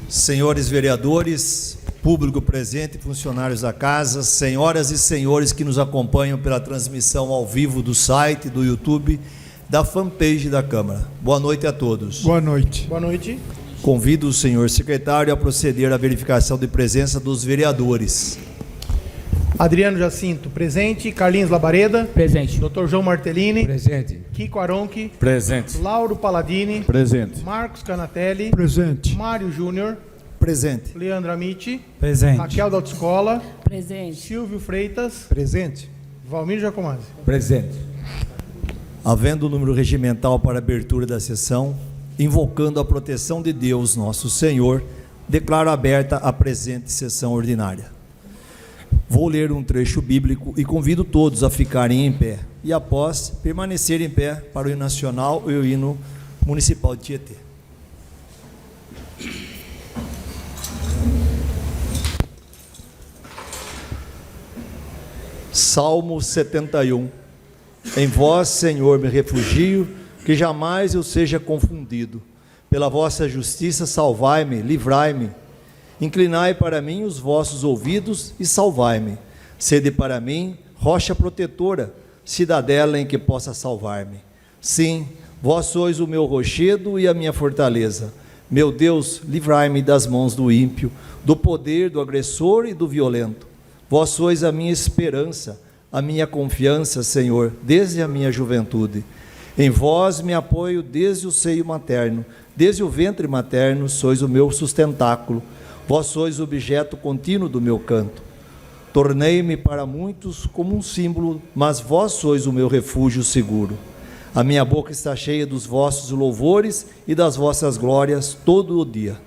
Senhores vereadores, público presente, funcionários da casa, senhoras e senhores que nos acompanham pela transmissão ao vivo do site, do YouTube, da fanpage da Câmara. Boa noite a todos. Boa noite. Boa noite. Convido o senhor secretário a proceder à verificação de presença dos vereadores. Adriano Jacinto, presente. Carlinhos Labareda. Presente. Dr. João Martellini. Presente. Kiko Aronchi. Presente. Lauro Paladini. Presente. Marcos Canatelli. Presente. Mário Júnior. Presente. Leandro Amici. Presente. Raquel da Autoescola. Presente. Silvio Freitas. Presente. Valmir Jacomazzi. Presente. Havendo o número regimental para abertura da sessão, invocando a proteção de Deus, nosso Senhor, declaro aberta a presente sessão ordinária. Vou ler um trecho bíblico e convido todos a ficarem em pé e, após, permanecer em pé para o hino nacional e o hino municipal de Tietê. Salmo 71. Em vós, Senhor, me refugio, que jamais eu seja confundido. Pela vossa justiça salvai-me, livrai-me. Inclinai para mim os vossos ouvidos e salvai-me. Sede para mim rocha protetora, cidadela em que possa salvar-me. Sim, vós sois o meu rochedo e a minha fortaleza. Meu Deus, livrai-me das mãos do ímpio, do poder do agressor e do violento. Vós sois a minha esperança, a minha confiança, Senhor, desde a minha juventude. Em vós me apoio desde o seio materno, desde o ventre materno sois o meu sustentáculo. Vós sois o objeto contínuo do meu canto. Tornei-me para muitos como um símbolo, mas vós sois o meu refúgio seguro. A minha boca está cheia dos vossos louvores e das vossas glórias todo o dia.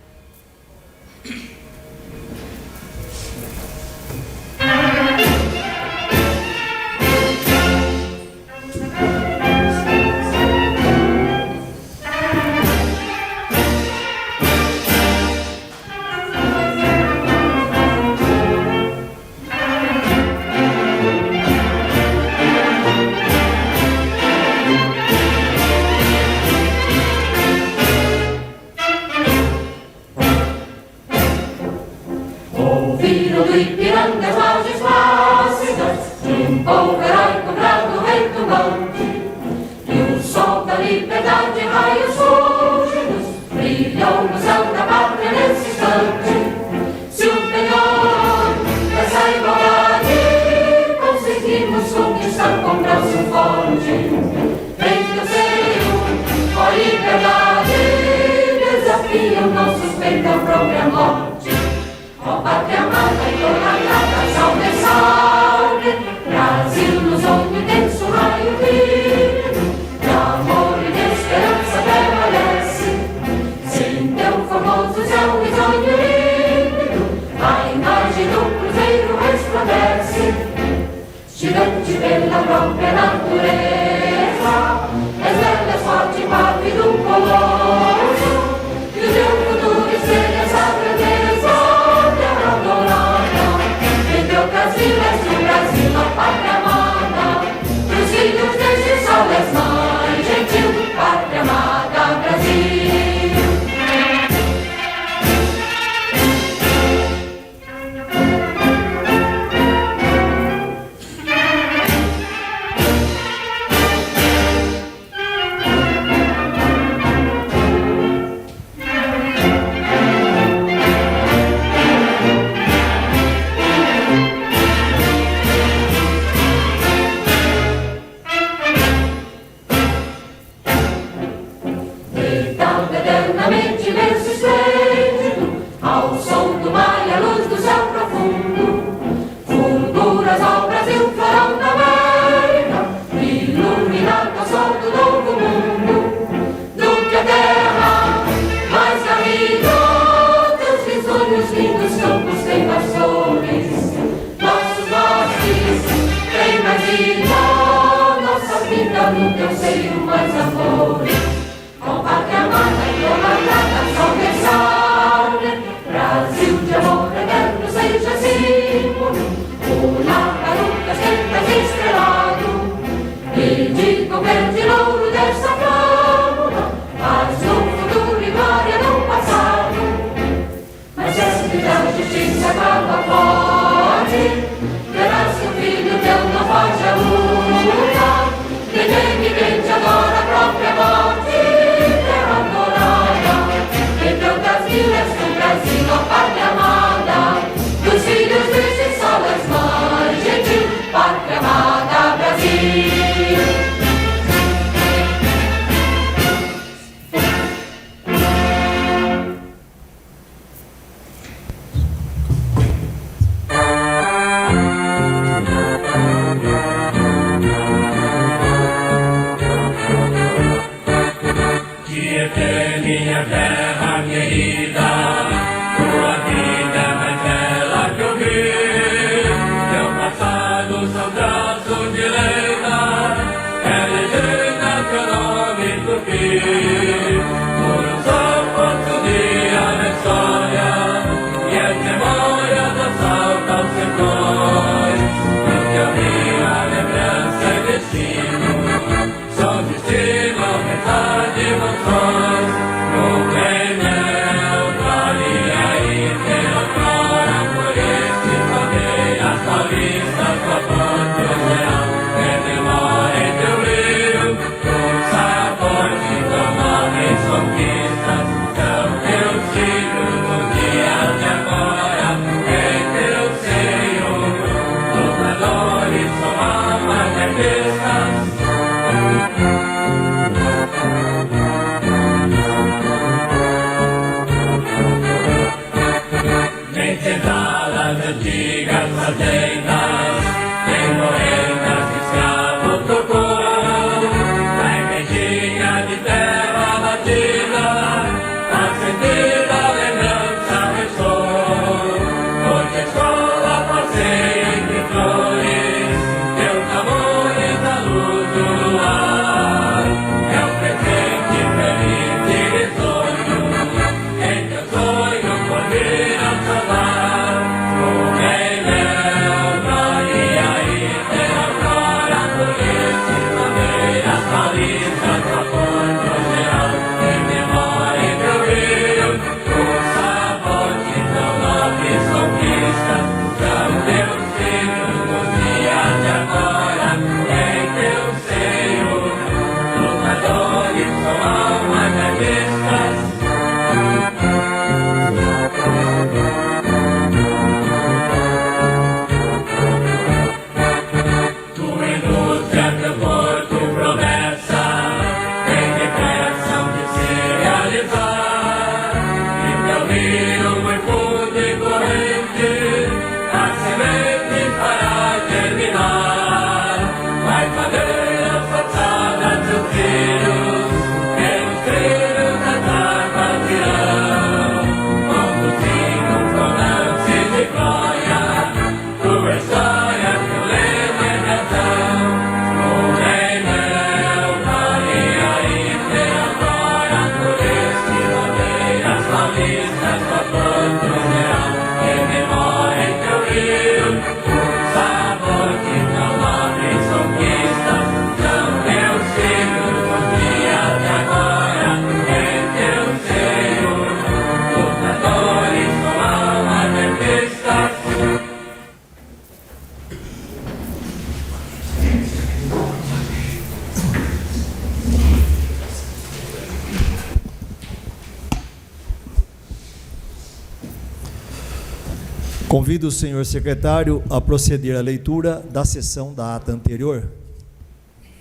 Convido o senhor secretário a proceder à leitura da sessão da ata anterior.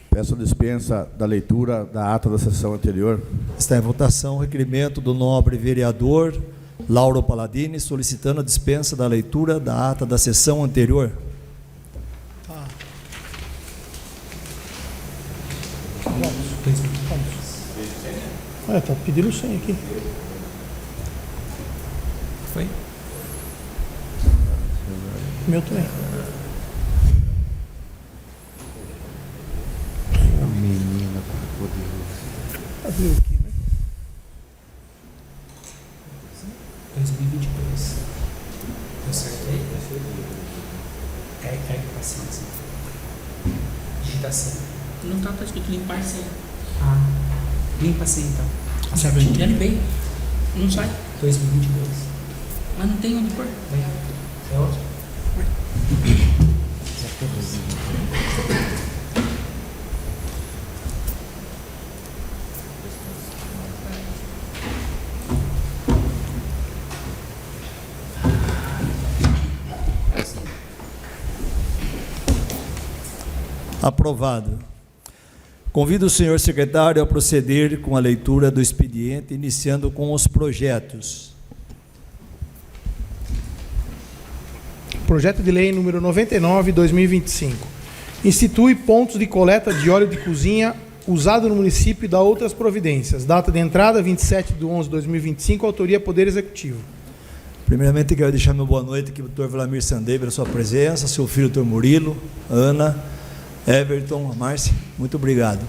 Peço dispensa da leitura da ata da sessão anterior. Está em votação o requerimento do nobre vereador Lauro Palladini, solicitando a dispensa da leitura da ata da sessão anterior. Olha, tá pedindo 100 aqui. Foi? Meu também. A menina poderosa. Abriu aqui, né? 2022. Deu certo aí? Carga paciência. Digitação. Não tá escrito limpar sem. Ah, limpa assim então. Certinho, já limpei. Não sai. 2022. Mas não tem onde pôr. É ótimo. Aprovado. Convido o senhor secretário a proceder com a leitura do expediente, iniciando com os projetos. Projeto de lei número 99/2025. Institui pontos de coleta de óleo de cozinha usado no município e dá outras providências. Data de entrada 27/11/2025. Autoria Poder Executivo. Primeiramente, quero deixar meu boa noite aqui para o doutor Vlamir Sandei, pela sua presença, seu filho, doutor Murilo, Ana, Everton, Márcia, muito obrigado.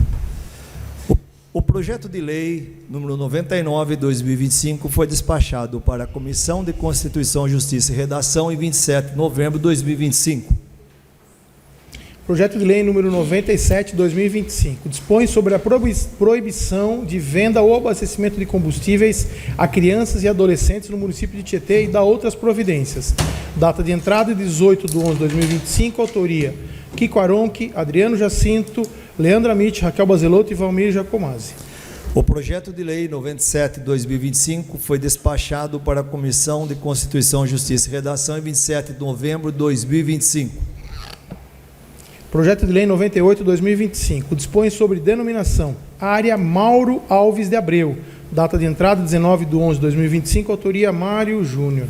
O projeto de lei número 99/2025 foi despachado para a Comissão de Constituição, Justiça e Redação em 27 de novembro de 2025. Projeto de lei número 97/2025 dispõe sobre a proibição de venda ou abastecimento de combustíveis a crianças e adolescentes no município de Tietê e dá outras providências. Data de entrada 18/11/2025, autoria Kiko Aronchi, Adriano Jacinto, Leandro Amit, Raquel Bazelotto e Valmir Jacomazzi. O projeto de lei 97/2025 foi despachado para a Comissão de Constituição, Justiça e Redação em 27 de novembro de 2025. Projeto de lei 98/2025 dispõe sobre denominação área Mauro Alves de Abreu. Data de entrada 19/11/2025, autoria Mário Júnior.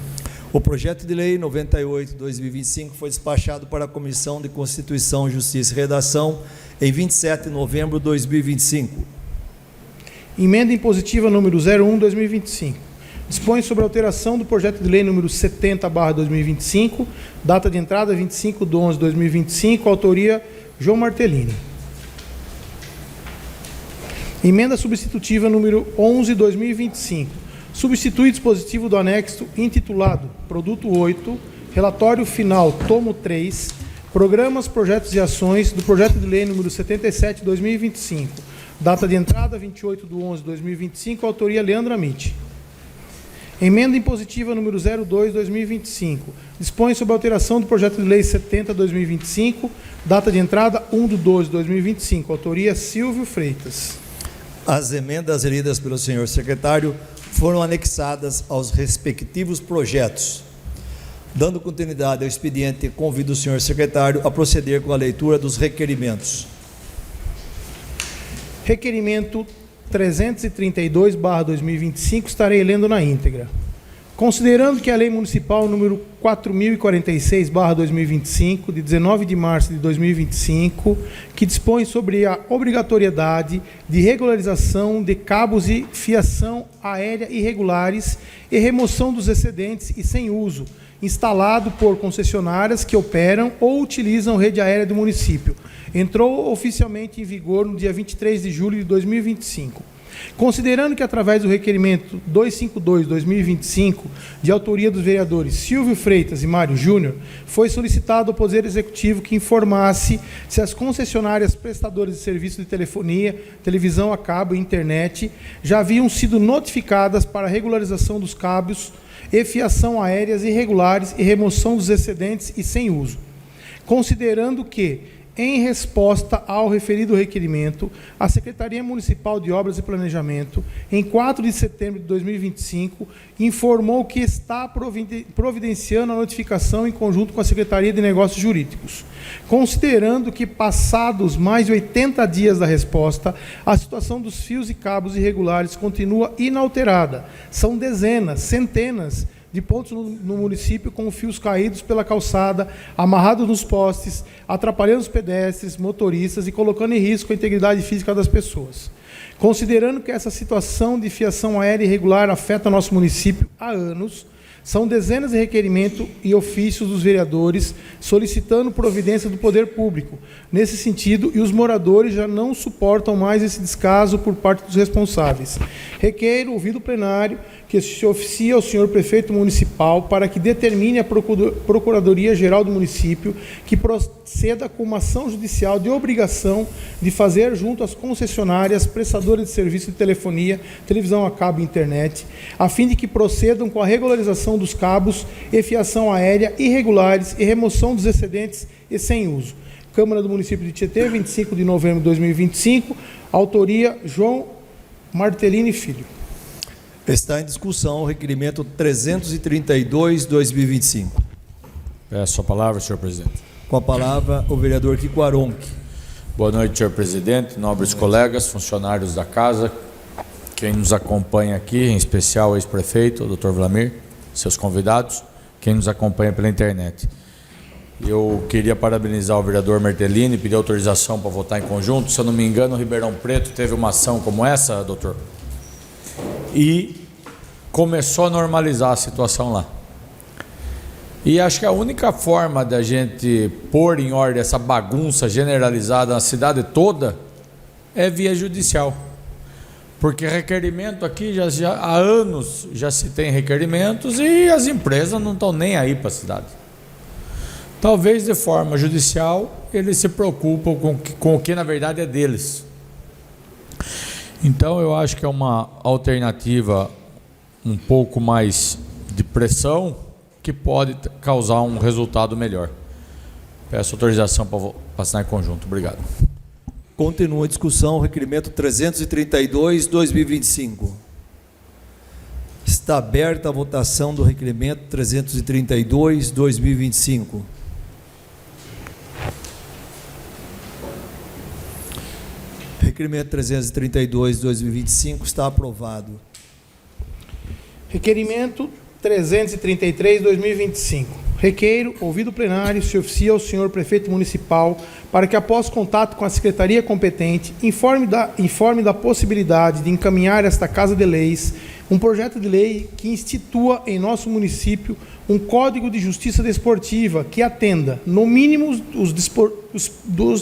O projeto de lei 98/2025 foi despachado para a Comissão de Constituição, Justiça e Redação em 27 de novembro de 2025. Emenda impositiva número 01/2025. Dispõe sobre a alteração do projeto de lei número 70/2025, data de entrada 25/11/2025, autoria João Martellini. Emenda substitutiva número 11/2025. Substitui o dispositivo do anexo intitulado Produto 8, Relatório Final, Tomo 3, Programas, Projetos e Ações do projeto de lei número 77/2025. Data de entrada 28/11/2025, autoria Leandro Amit. Emenda impositiva número 02/2025. Dispõe sobre a alteração do projeto de lei 70/2025, data de entrada 1/12/2025, autoria Silvio Freitas. As emendas lidas pelo senhor secretário foram anexadas aos respectivos projetos. Dando continuidade ao expediente, convido o senhor secretário a proceder com a leitura dos requerimentos. Requerimento 332/2025, estarei lendo na íntegra. Considerando que a Lei Municipal número 4046/2025, de 19 de março de 2025, que dispõe sobre a obrigatoriedade de regularização de cabos e fiação aérea irregulares e remoção dos excedentes e sem uso, instalado por concessionárias que operam ou utilizam rede aérea do município, entrou oficialmente em vigor no dia 23 de julho de 2025. Considerando que, através do requerimento 252/2025, de autoria dos vereadores Silvio Freitas e Mário Júnior, foi solicitado ao Poder Executivo que informasse se as concessionárias prestadoras de serviço de telefonia, televisão a cabo e internet já haviam sido notificadas para a regularização dos cabos e fiação aéreas irregulares e remoção dos excedentes e sem uso. Considerando que, em resposta ao referido requerimento, a Secretaria Municipal de Obras e Planejamento, em 4 de setembro de 2025, informou que está providenciando a notificação em conjunto com a Secretaria de Negócios Jurídicos. Considerando que, passados mais de 80 dias da resposta, a situação dos fios e cabos irregulares continua inalterada. São dezenas, centenas de pontos no município com fios caídos pela calçada, amarrados nos postes, atrapalhando os pedestres, motoristas e colocando em risco a integridade física das pessoas. Considerando que essa situação de fiação aérea irregular afeta nosso município há anos, são dezenas de requerimentos e ofícios dos vereadores solicitando providência do poder público nesse sentido, e os moradores já não suportam mais esse descaso por parte dos responsáveis. Requeiro, ouvido o plenário, que se oficie ao senhor prefeito municipal para que determine a Procuradoria-Geral do município que proceda com uma ação judicial de obrigação de fazer junto às concessionárias prestadoras de serviço de telefonia, televisão a cabo e internet, a fim de que procedam com a regularização dos cabos e fiação aérea irregulares e remoção dos excedentes e sem uso. Câmara do Município de Tietê, 25 de novembro de 2025, autoria João Martellini Filho. Está em discussão o requerimento 332/2025. Peço a palavra, senhor presidente. Com a palavra, o vereador Kiko Aronchi. Boa noite, senhor presidente, nobres colegas, funcionários da casa, quem nos acompanha aqui, em especial o ex-prefeito, o doutor Vlamir, seus convidados, quem nos acompanha pela internet. Eu queria parabenizar o vereador Martellini, pedir autorização para votar em conjunto. Se eu não me engano, o Ribeirão Preto teve uma ação como essa, doutor, e começou a normalizar a situação lá. E acho que a única forma da gente pôr em ordem essa bagunça generalizada na cidade toda é via judicial. Porque requerimento aqui, há anos já se tem requerimentos e as empresas não estão nem aí para a cidade. Talvez de forma judicial eles se preocupam com o que na verdade é deles. Então eu acho que é uma alternativa um pouco mais de pressão que pode causar um resultado melhor. Peço autorização para assinar em conjunto. Obrigado. Continua a discussão, requerimento 332/2025. Está aberta a votação do requerimento 332/2025. Requerimento 332/2025 está aprovado. Requerimento 333/2025. Requeiro, ouvido o plenário, se oficia ao senhor prefeito municipal para que, após contato com a secretaria competente, informe da possibilidade de encaminhar a esta Casa de Leis um projeto de lei que institua em nosso município um Código de Justiça Desportiva que atenda, no mínimo, dos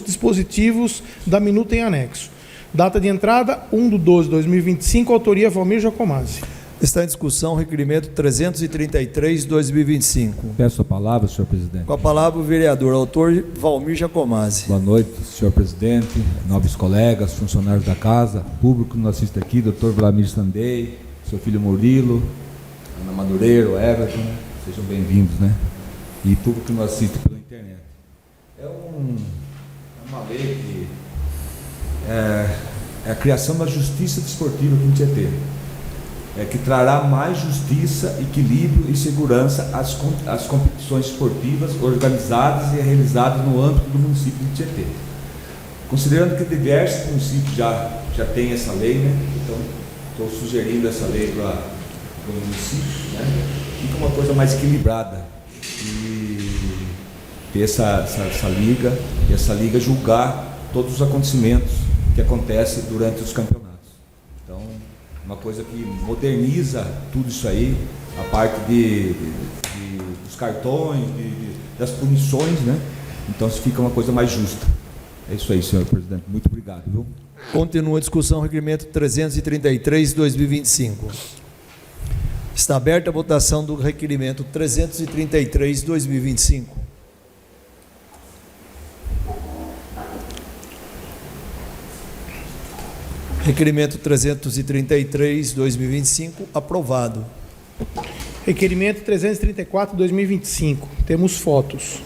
dispositivos da minuta em anexo. Data de entrada, 1/12/2025, autoria Valmir Giacomazzi. Está em discussão o requerimento 333/2025. Peço a palavra, senhor presidente. Com a palavra o vereador, autor Valmir Giacomazzi. Boa noite, senhor presidente, nobres colegas, funcionários da casa, público que nos assiste aqui, doutor Vlamir Sandei, seu filho Murilo, Ana Madureira, Everton, sejam bem-vindos, né? E público que nos assiste pela internet. É uma lei que é a criação da justiça desportiva aqui em Tietê. Que trará mais justiça, equilíbrio e segurança às competições esportivas organizadas e realizadas no âmbito do município de Tietê. Considerando que diversos municípios já têm essa lei, né? Então estou sugerindo essa lei para o município, né? Fica uma coisa mais equilibrada e ter essa liga, e essa liga julgar todos os acontecimentos que acontecem durante os campeonatos. Então, uma coisa que moderniza tudo isso aí, a parte dos cartões, das punições, né? Então se fica uma coisa mais justa. É isso aí, senhor presidente. Muito obrigado, viu? Continua a discussão, requerimento 333/2025. Está aberta a votação do requerimento 333/2025. Requerimento 333/2025, aprovado. Requerimento 334/2025. Temos fotos.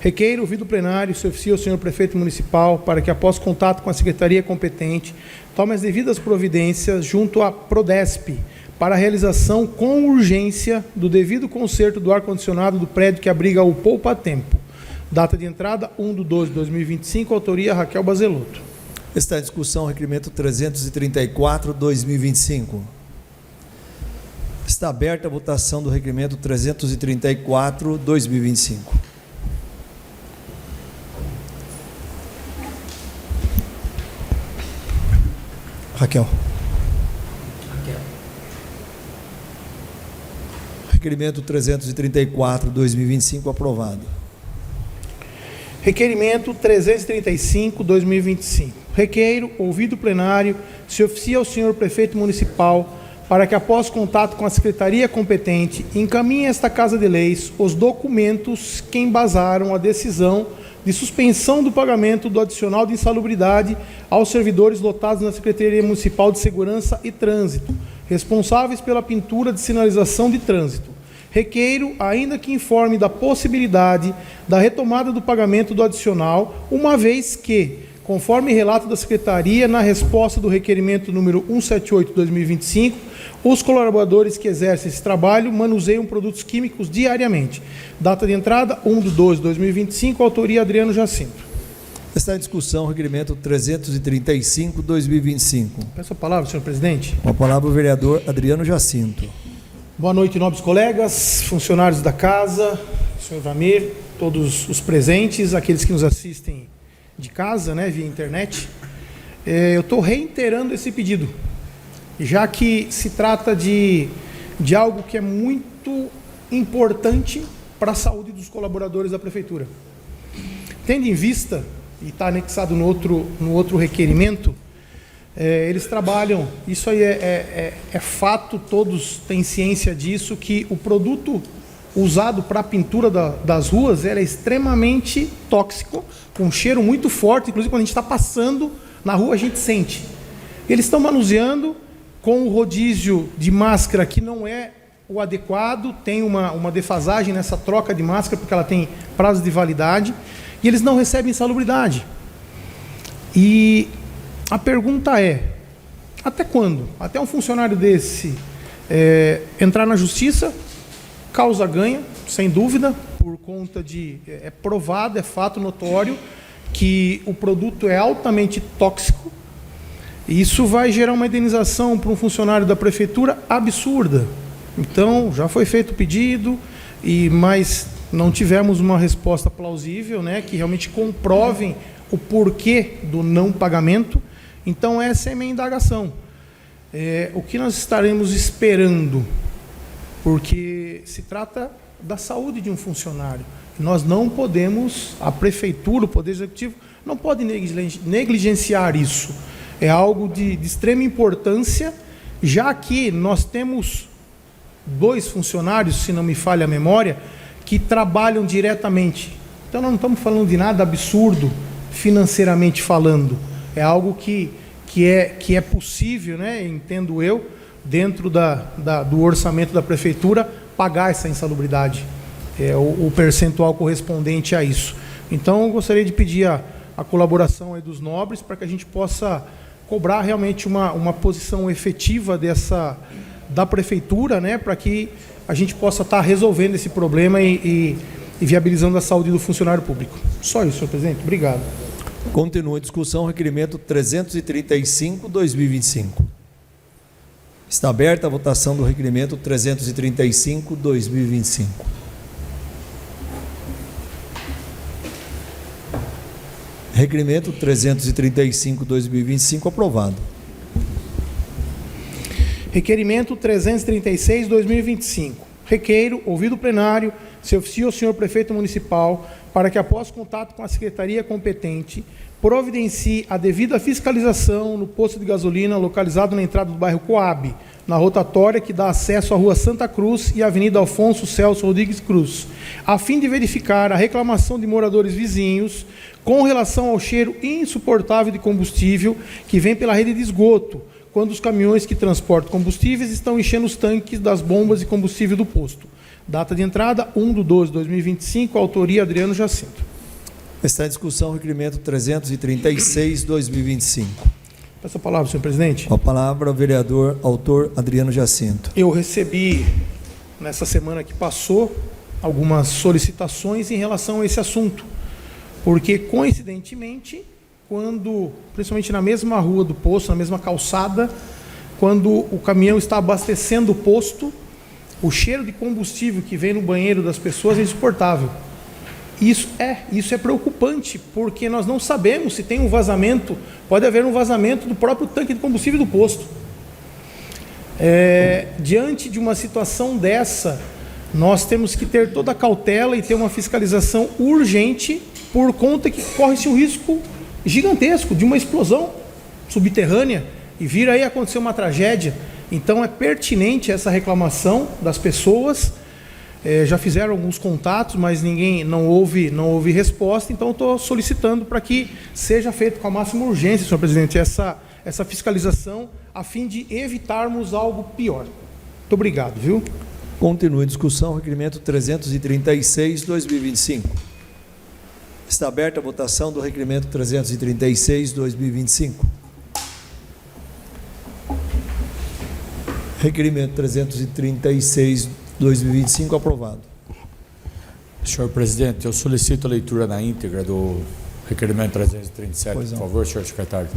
Requeiro, ouvido o plenário, se oficia ao senhor prefeito municipal para que, após contato com a secretaria competente, tome as devidas providências junto à Prodesp para a realização com urgência do devido conserto do ar-condicionado do prédio que abriga o Poupa Tempo. Data de entrada, 1/12/2025, autoria Raquel Bazelotto. Está em discussão o requerimento 334/2025. Está aberta a votação do requerimento 334/2025. Raquel. Requerimento 334/2025 aprovado. Requerimento 335/2025. Requeiro, ouvido o plenário, se oficia ao senhor prefeito municipal para que, após contato com a secretaria competente, encaminhe a esta Casa de Leis os documentos que embasaram a decisão de suspensão do pagamento do adicional de insalubridade aos servidores lotados na Secretaria Municipal de Segurança e Trânsito, responsáveis pela pintura de sinalização de trânsito. Requeiro, ainda que informe da possibilidade da retomada do pagamento do adicional, uma vez que, conforme relato da Secretaria, na resposta do requerimento número 178/2025, os colaboradores que exercem esse trabalho manuseiam produtos químicos diariamente. Data de entrada, 1/12/2025, autoria Adriano Jacinto. Está em discussão o requerimento 335/2025. Peço a palavra, senhor presidente. Com a palavra o vereador Adriano Jacinto. Boa noite, nobres colegas, funcionários da casa, senhor Vlamir, todos os presentes, aqueles que nos assistem de casa, né, via internet. Eu estou reiterando esse pedido, já que se trata de algo que é muito importante para a saúde dos colaboradores da Prefeitura. Tendo em vista, e está anexado no outro requerimento, Eles trabalham, isso aí é fato, todos têm ciência disso, que o produto usado para a pintura das ruas é extremamente tóxico, com um cheiro muito forte, inclusive quando a gente está passando na rua a gente sente. Eles estão manuseando com o rodízio de máscara que não é o adequado, tem uma defasagem nessa troca de máscara, porque ela tem prazo de validade, e eles não recebem insalubridade. E a pergunta é, até quando? Até um funcionário desse entrar na justiça, causa ganha, sem dúvida, por conta de... É provado, é fato notório, que o produto é altamente tóxico, e isso vai gerar uma indenização para um funcionário da prefeitura absurda. Então, já foi feito o pedido, mas não tivemos uma resposta plausível, né, que realmente comprovem o porquê do não pagamento. Então, essa é a minha indagação. O que nós estaremos esperando? Porque se trata da saúde de um funcionário. Nós não podemos, a prefeitura, o Poder Executivo, não pode negligenciar isso. É algo de extrema importância, já que nós temos 2 funcionários, se não me falha a memória, que trabalham diretamente. Então, nós não estamos falando de nada absurdo, financeiramente falando. É algo que é possível, né, entendo eu, dentro do orçamento da prefeitura, pagar essa insalubridade, o percentual correspondente a isso. Então, eu gostaria de pedir a colaboração aí dos nobres para que a gente possa cobrar realmente uma posição efetiva da prefeitura, né, para que a gente possa estar resolvendo esse problema e viabilizando a saúde do funcionário público. Só isso, senhor presidente. Obrigado. Continua a discussão, requerimento 335/2025. Está aberta a votação do requerimento 335/2025. Requerimento 335/2025 aprovado. Requerimento 336/2025. Requeiro, ouvido o plenário, se oficie ao senhor prefeito municipal para que, após contato com a secretaria competente, providencie a devida fiscalização no posto de gasolina localizado na entrada do bairro Coab, na rotatória que dá acesso à Rua Santa Cruz e à Avenida Afonso Celso Rodrigues Cruz, a fim de verificar a reclamação de moradores vizinhos com relação ao cheiro insuportável de combustível que vem pela rede de esgoto, quando os caminhões que transportam combustíveis estão enchendo os tanques das bombas de combustível do posto. Data de entrada, 1/12/2025, autoria Adriano Jacinto. Está em discussão o requerimento 336/2025. Peço a palavra, senhor presidente. A palavra ao vereador, autor Adriano Jacinto. Eu recebi, nessa semana que passou, algumas solicitações em relação a esse assunto, porque, coincidentemente, principalmente na mesma rua do posto, na mesma calçada, quando o caminhão está abastecendo o posto, o cheiro de combustível que vem no banheiro das pessoas é insuportável. Isso é preocupante, porque nós não sabemos se tem um vazamento, pode haver um vazamento do próprio tanque de combustível do posto. Diante de uma situação dessa, nós temos que ter toda a cautela e ter uma fiscalização urgente, por conta que corre-se um risco gigantesco de uma explosão subterrânea e vir aí acontecer uma tragédia. Então, é pertinente essa reclamação das pessoas. Já fizeram alguns contatos, mas não houve resposta. Então, eu estou solicitando para que seja feito com a máxima urgência, senhor presidente, essa fiscalização, a fim de evitarmos algo pior. Muito obrigado, viu? Continua em discussão, requerimento 336/2025. Está aberta a votação do requerimento 336/2025. Requerimento 336/2025 aprovado. Senhor presidente, eu solicito a leitura na íntegra do requerimento 337, por favor, senhor secretário.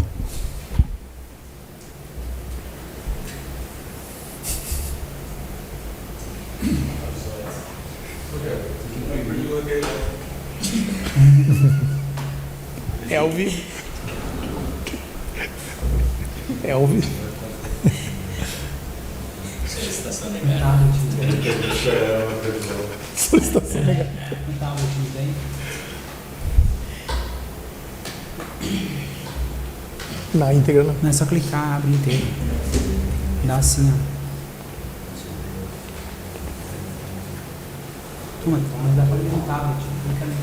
É ao vivo. É ao vivo. Solicitação negada. Solicitação negada. Na íntegra, né? Não é só clicar, abre inteiro. Dá assim, ó. Turma, mas dá pra ler no tablet. Clica nele.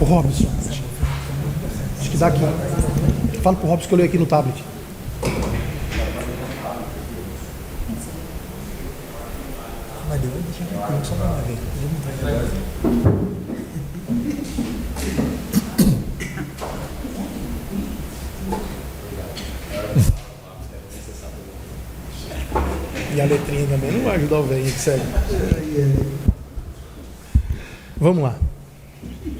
O Robson. Acho que dá aqui. Fala pro Robson que eu leio aqui no tablet. Mas deu, deixa eu ver. Só pra ver. E a letrinha também não vai ajudar o velho que segue. Vamos lá.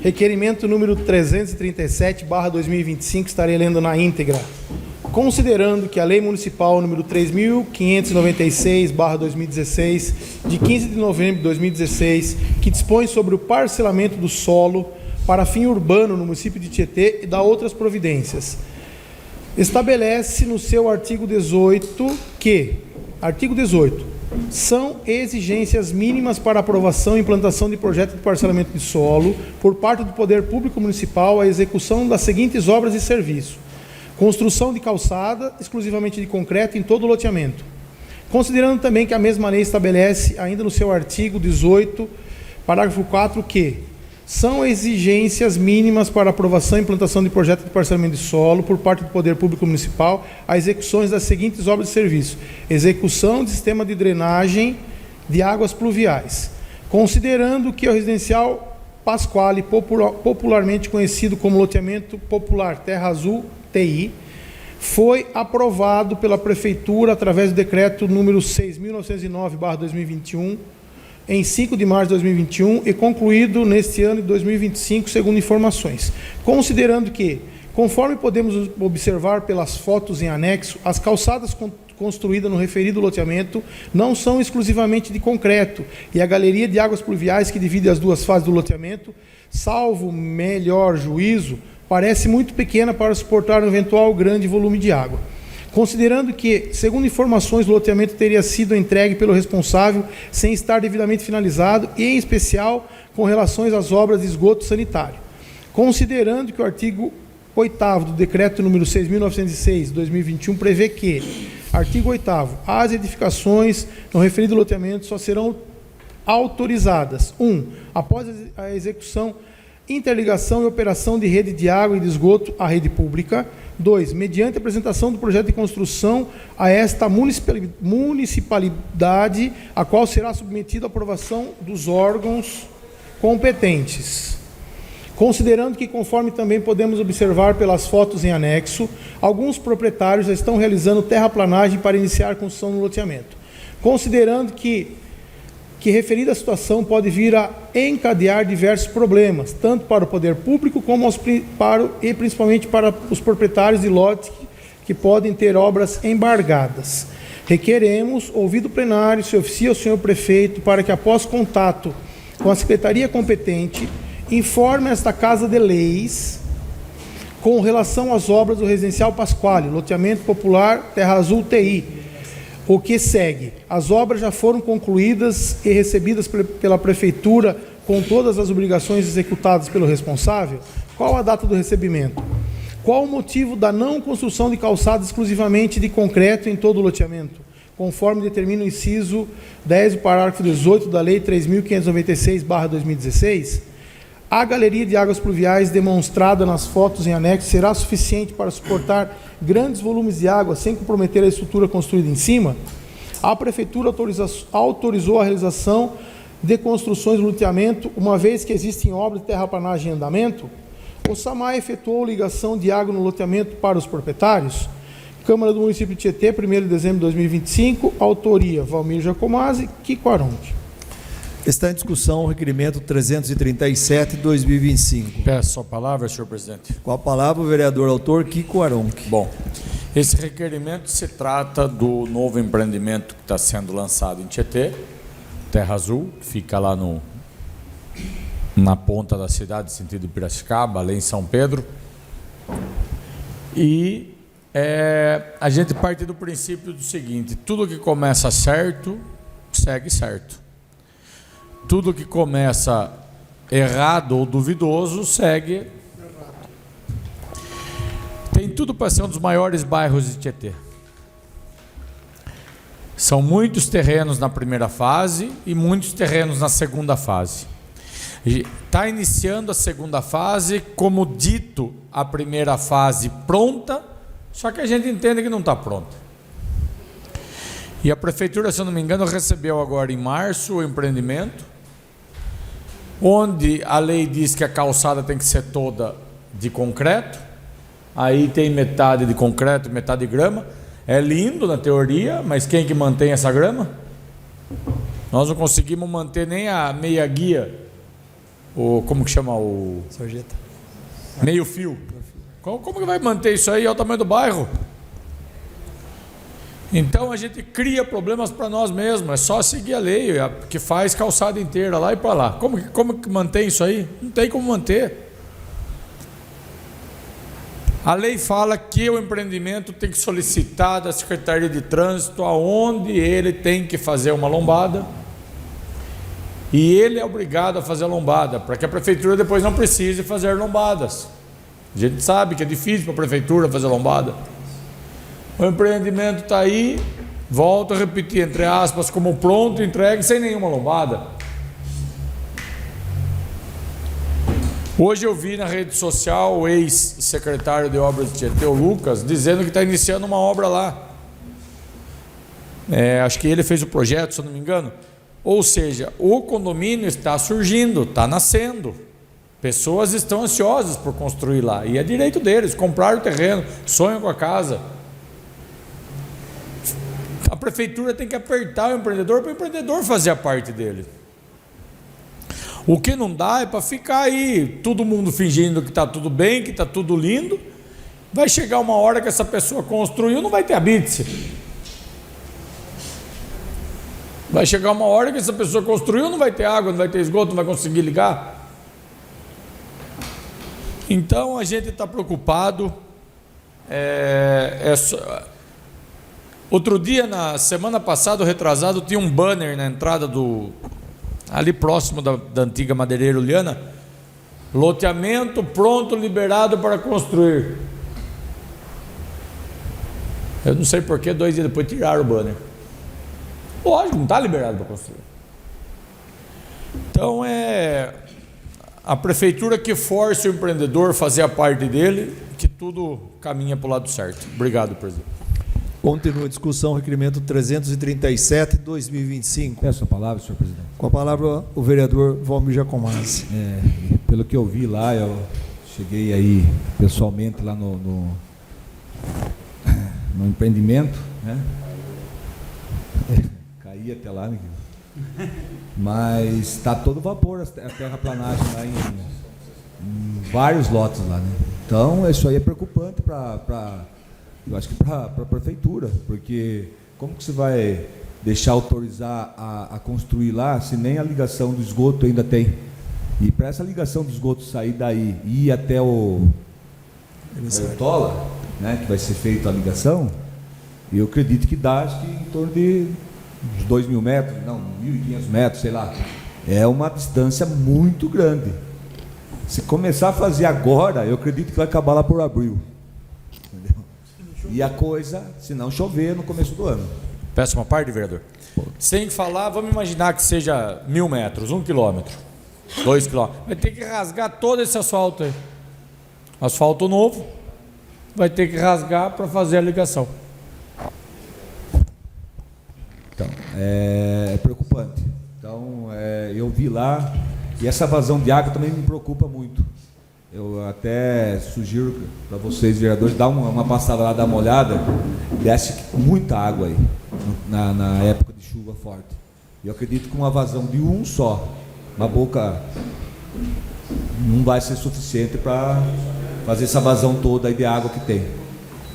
Requerimento número 337/2025, estarei lendo na íntegra. Considerando que a Lei Municipal número 3.596/2016, de 15 de novembro de 2016, que dispõe sobre o parcelamento do solo para fim urbano no município de Tietê e dá outras providências, estabelece no seu artigo 18 que, artigo 18, são exigências mínimas para aprovação e implantação de projeto de parcelamento de solo por parte do Poder Público Municipal a execução das seguintes obras e serviços: construção de calçada, exclusivamente de concreto, em todo o loteamento. Considerando também que a mesma lei estabelece, ainda no seu artigo 18, parágrafo 4, que são exigências mínimas para aprovação e implantação de projeto de parcelamento de solo por parte do Poder Público Municipal a execuções das seguintes obras de serviço: execução de sistema de drenagem de águas pluviais. Considerando que o residencial Pasquale, popularmente conhecido como loteamento popular Terra Azul TI, foi aprovado pela Prefeitura através do decreto número 6.909/2021, em 5 de março de 2021 e concluído neste ano de 2025, segundo informações. Considerando que, conforme podemos observar pelas fotos em anexo, as calçadas construídas no referido loteamento não são exclusivamente de concreto e a galeria de águas pluviais que divide as duas fases do loteamento, salvo melhor juízo, parece muito pequena para suportar um eventual grande volume de água. Considerando que, segundo informações, o loteamento teria sido entregue pelo responsável sem estar devidamente finalizado e, em especial, com relações às obras de esgoto sanitário. Considerando que o artigo 8º do Decreto número 6.906/2021 prevê que, artigo 8º, as edificações no referido loteamento só serão autorizadas: 1. Após a execução, interligação e operação de rede de água e de esgoto à rede pública. 2. Mediante a apresentação do projeto de construção a esta municipalidade, a qual será submetido à aprovação dos órgãos competentes. Considerando que, conforme também podemos observar pelas fotos em anexo, alguns proprietários já estão realizando terraplanagem para iniciar a construção no loteamento. Considerando que referida situação pode vir a encadear diversos problemas, tanto para o poder público como e principalmente para os proprietários de lotes que podem ter obras embargadas. Requeremos, ouvido o plenário, se oficia ao senhor prefeito para que, após contato com a secretaria competente, informe esta Casa de Leis com relação às obras do Residencial Pasquale, loteamento popular Terra Azul TI, o que segue. As obras já foram concluídas e recebidas pela Prefeitura com todas as obrigações executadas pelo responsável? Qual a data do recebimento? Qual o motivo da não construção de calçadas exclusivamente de concreto em todo o loteamento, conforme determina o inciso 10 do parágrafo 18 da Lei 3.596/2016? A galeria de águas pluviais demonstrada nas fotos em anexo será suficiente para suportar grandes volumes de água sem comprometer a estrutura construída em cima? A Prefeitura autorizou a realização de construções no loteamento, uma vez que existem obras de terraplanagem em andamento? O SAMAI efetuou ligação de água no loteamento para os proprietários? Câmara do Município de Tietê, 1º de dezembro de 2025, autoria Valmir Jacomazzi, Kiko Aronchi. Está em discussão o requerimento 337/2025. Peço a palavra, senhor presidente. Com a palavra, o vereador autor Kiko Aronchi. Bom, esse requerimento se trata do novo empreendimento que está sendo lançado em Tietê, Terra Azul, que fica lá na ponta da cidade, sentido Piracicaba, ali em São Pedro. E a gente parte do princípio do seguinte: tudo que começa certo, segue certo. Tudo que começa errado ou duvidoso, segue. Tem tudo para ser um dos maiores bairros de Tietê. São muitos terrenos na primeira fase e muitos terrenos na segunda fase. Está iniciando a segunda fase, como dito, a primeira fase pronta, só que a gente entende que não está pronta. E a prefeitura, se eu não me engano, recebeu agora em março o empreendimento, onde a lei diz que a calçada tem que ser toda de concreto, aí tem metade de concreto e metade de grama. É lindo na teoria, mas quem que mantém essa grama? Nós não conseguimos manter nem a meia guia, como que chama o... Sarjeta. Meio fio. Como que vai manter isso aí? É o tamanho do bairro. Então a gente cria problemas para nós mesmos. É só seguir a lei que faz calçada inteira lá e para lá. Como que mantém isso aí? Não tem como manter. A lei fala que o empreendimento tem que solicitar da Secretaria de Trânsito aonde ele tem que fazer uma lombada, e ele é obrigado a fazer a lombada, para que a prefeitura depois não precise fazer lombadas. A gente sabe que é difícil para a prefeitura fazer lombada. O empreendimento está aí, volto a repetir, entre aspas, como pronto, entregue, sem nenhuma lombada. Hoje eu vi na rede social o ex-secretário de obras de Tietê, o Lucas, dizendo que está iniciando uma obra lá. Acho que ele fez o projeto, se eu não me engano. Ou seja, o condomínio está surgindo, está nascendo. Pessoas estão ansiosas por construir lá. E é direito deles, comprar o terreno, sonham com a casa. A prefeitura tem que apertar o empreendedor para o empreendedor fazer a parte dele. O que não dá é para ficar aí, todo mundo fingindo que está tudo bem, que está tudo lindo. Vai chegar uma hora que essa pessoa construiu, não vai ter habite. Vai chegar uma hora que essa pessoa construiu, não vai ter água, não vai ter esgoto, não vai conseguir ligar. Então a gente está preocupado. Outro dia, na semana passada, retrasado, tinha um banner na entrada ali próximo da antiga madeireira Uliana: loteamento pronto, liberado para construir. Eu não sei porquê, 2 dias depois tiraram o banner. Lógico, não está liberado para construir. Então é a prefeitura que força o empreendedor a fazer a parte dele, que tudo caminha para o lado certo. Obrigado, presidente. Continua a discussão, requerimento 337, 2025. Peço a palavra, senhor presidente. Com a palavra, o vereador Valmir Jacomazzi. Pelo que eu vi lá, eu cheguei aí pessoalmente lá no empreendimento, né? Caí até lá, né? Mas está todo vapor a terraplanagem lá em vários lotes lá, né? Então, isso aí é preocupante eu acho que para a prefeitura, porque como que você vai deixar autorizar a construir lá se nem a ligação do esgoto ainda tem? E para essa ligação do esgoto sair daí e ir até o Tola, né, que vai ser feita a ligação, eu acredito que dá, acho que em torno de uns 2.000 metros, não, 1.500 metros, sei lá. É uma distância muito grande. Se começar a fazer agora, eu acredito que vai acabar lá por abril. Entendeu? E a coisa, se não chover no começo do ano. Peço uma parte, vereador. Sem falar, vamos imaginar que seja 1.000 metros, 1 quilômetro, 2 quilômetros. Vai ter que rasgar todo esse asfalto aí. Asfalto novo, vai ter que rasgar para fazer a ligação. Então, é preocupante. Então, eu vi lá, e essa vazão de água também me preocupa muito. Eu até sugiro para vocês, vereadores, dar uma passada lá, dar uma olhada. Desce muita água aí, na época de chuva forte. Eu acredito que uma vazão de um só, uma boca, não vai ser suficiente para fazer essa vazão toda aí de água que tem.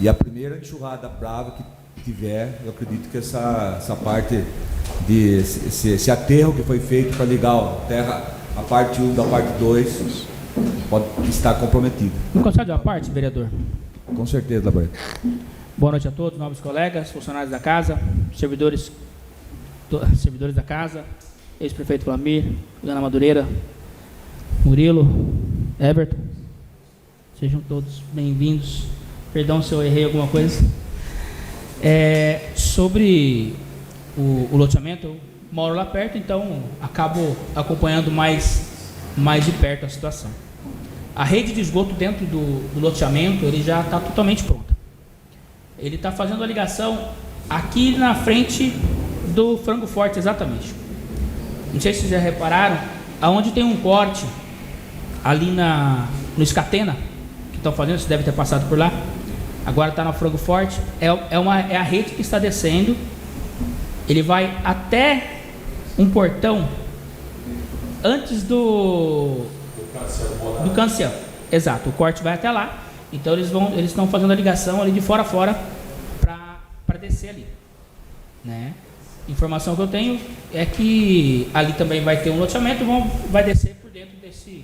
E a primeira enxurrada brava que tiver, eu acredito que essa parte esse aterro que foi feito para ligar a parte 1 da parte 2 pode estar comprometido. Não concede uma parte, vereador? Com certeza, Labareda. Boa noite a todos, nobres colegas, funcionários da casa, servidores da casa, ex-prefeito Vlamir, Ana Madureira, Murilo, Everton, sejam todos bem-vindos. Perdão se eu errei alguma coisa. Sobre o loteamento, eu moro lá perto, então acabo acompanhando mais de perto a situação. A rede de esgoto dentro do loteamento, ele já está totalmente pronta. Ele está fazendo a ligação aqui na frente do Frango Forte, exatamente. Não sei se vocês já repararam, aonde tem um corte ali no Escatena, que estão fazendo, você deve ter passado por lá. Agora está no Frango Forte. É a rede que está descendo. Ele vai até um portão antes do cancel. Exato, o corte vai até lá. Então eles estão fazendo a ligação ali de fora a fora para descer ali, né? Informação que eu tenho é que ali também vai ter um loteamento, vai descer por dentro desse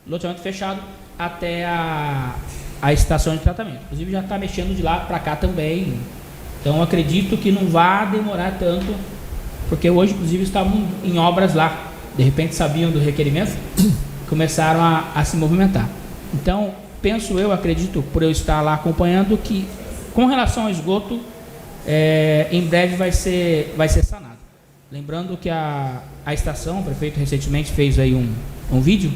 loteamento fechado até a estação de tratamento. Inclusive já está mexendo de lá para cá também. Então acredito que não vai demorar tanto, porque hoje inclusive estavam em obras lá. De repente sabiam do requerimento, começaram a se movimentar. Então acredito, por eu estar lá acompanhando, que com relação ao esgoto, em breve vai ser sanado. Lembrando que a estação, o prefeito recentemente fez aí um vídeo.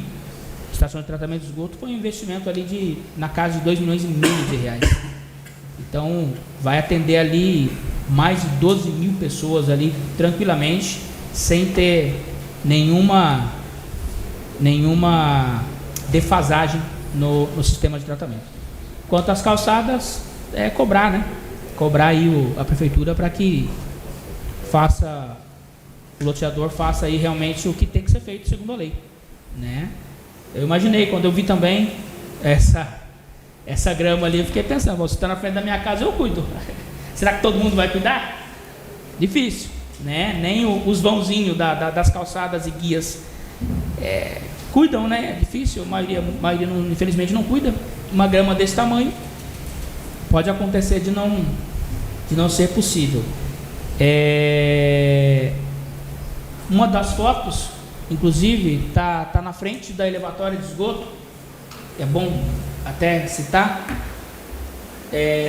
A estação de tratamento de esgoto foi um investimento ali na casa de 2,5 milhões de reais. Então vai atender ali mais de 12 mil pessoas ali tranquilamente, sem ter nenhuma defasagem no sistema de tratamento. Quanto às calçadas, cobrar, né? Cobrar aí a prefeitura para que o loteador faça aí realmente o que tem que ser feito segundo a lei, né? Eu imaginei, quando eu vi também essa grama ali, eu fiquei pensando, você está na frente da minha casa, eu cuido. Será que todo mundo vai cuidar? Difícil, né? Nem os vãozinhos das calçadas e guias cuidam, né? É difícil, a maioria infelizmente não cuida. Uma grama desse tamanho pode acontecer de não ser possível. Uma das fotos, inclusive, tá na frente da elevatória de esgoto. É bom até citar.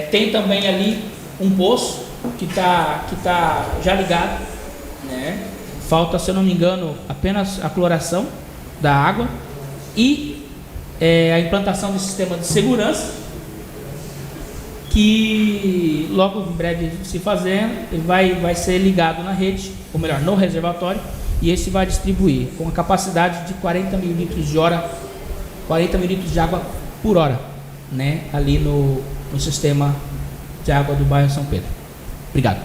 Tem também ali um poço que tá já ligado, né? Falta, se eu não me engano, apenas a cloração da água e a implantação do sistema de segurança, que logo em breve se fazendo, vai ser ligado na rede, ou melhor, no reservatório, e esse vai distribuir com a capacidade de 40 mil litros de água por hora, né? Ali no sistema de água do bairro São Pedro. Obrigado.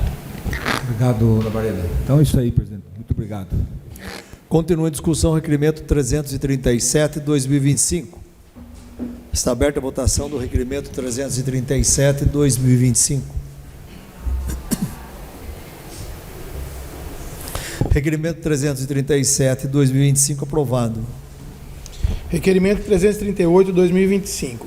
Obrigado, Lavareda. Então é isso aí, presidente. Muito obrigado. Continua a discussão, requerimento 337/2025. Está aberta a votação do requerimento 337/2025. Requerimento 337/2025 aprovado. Requerimento 338/2025.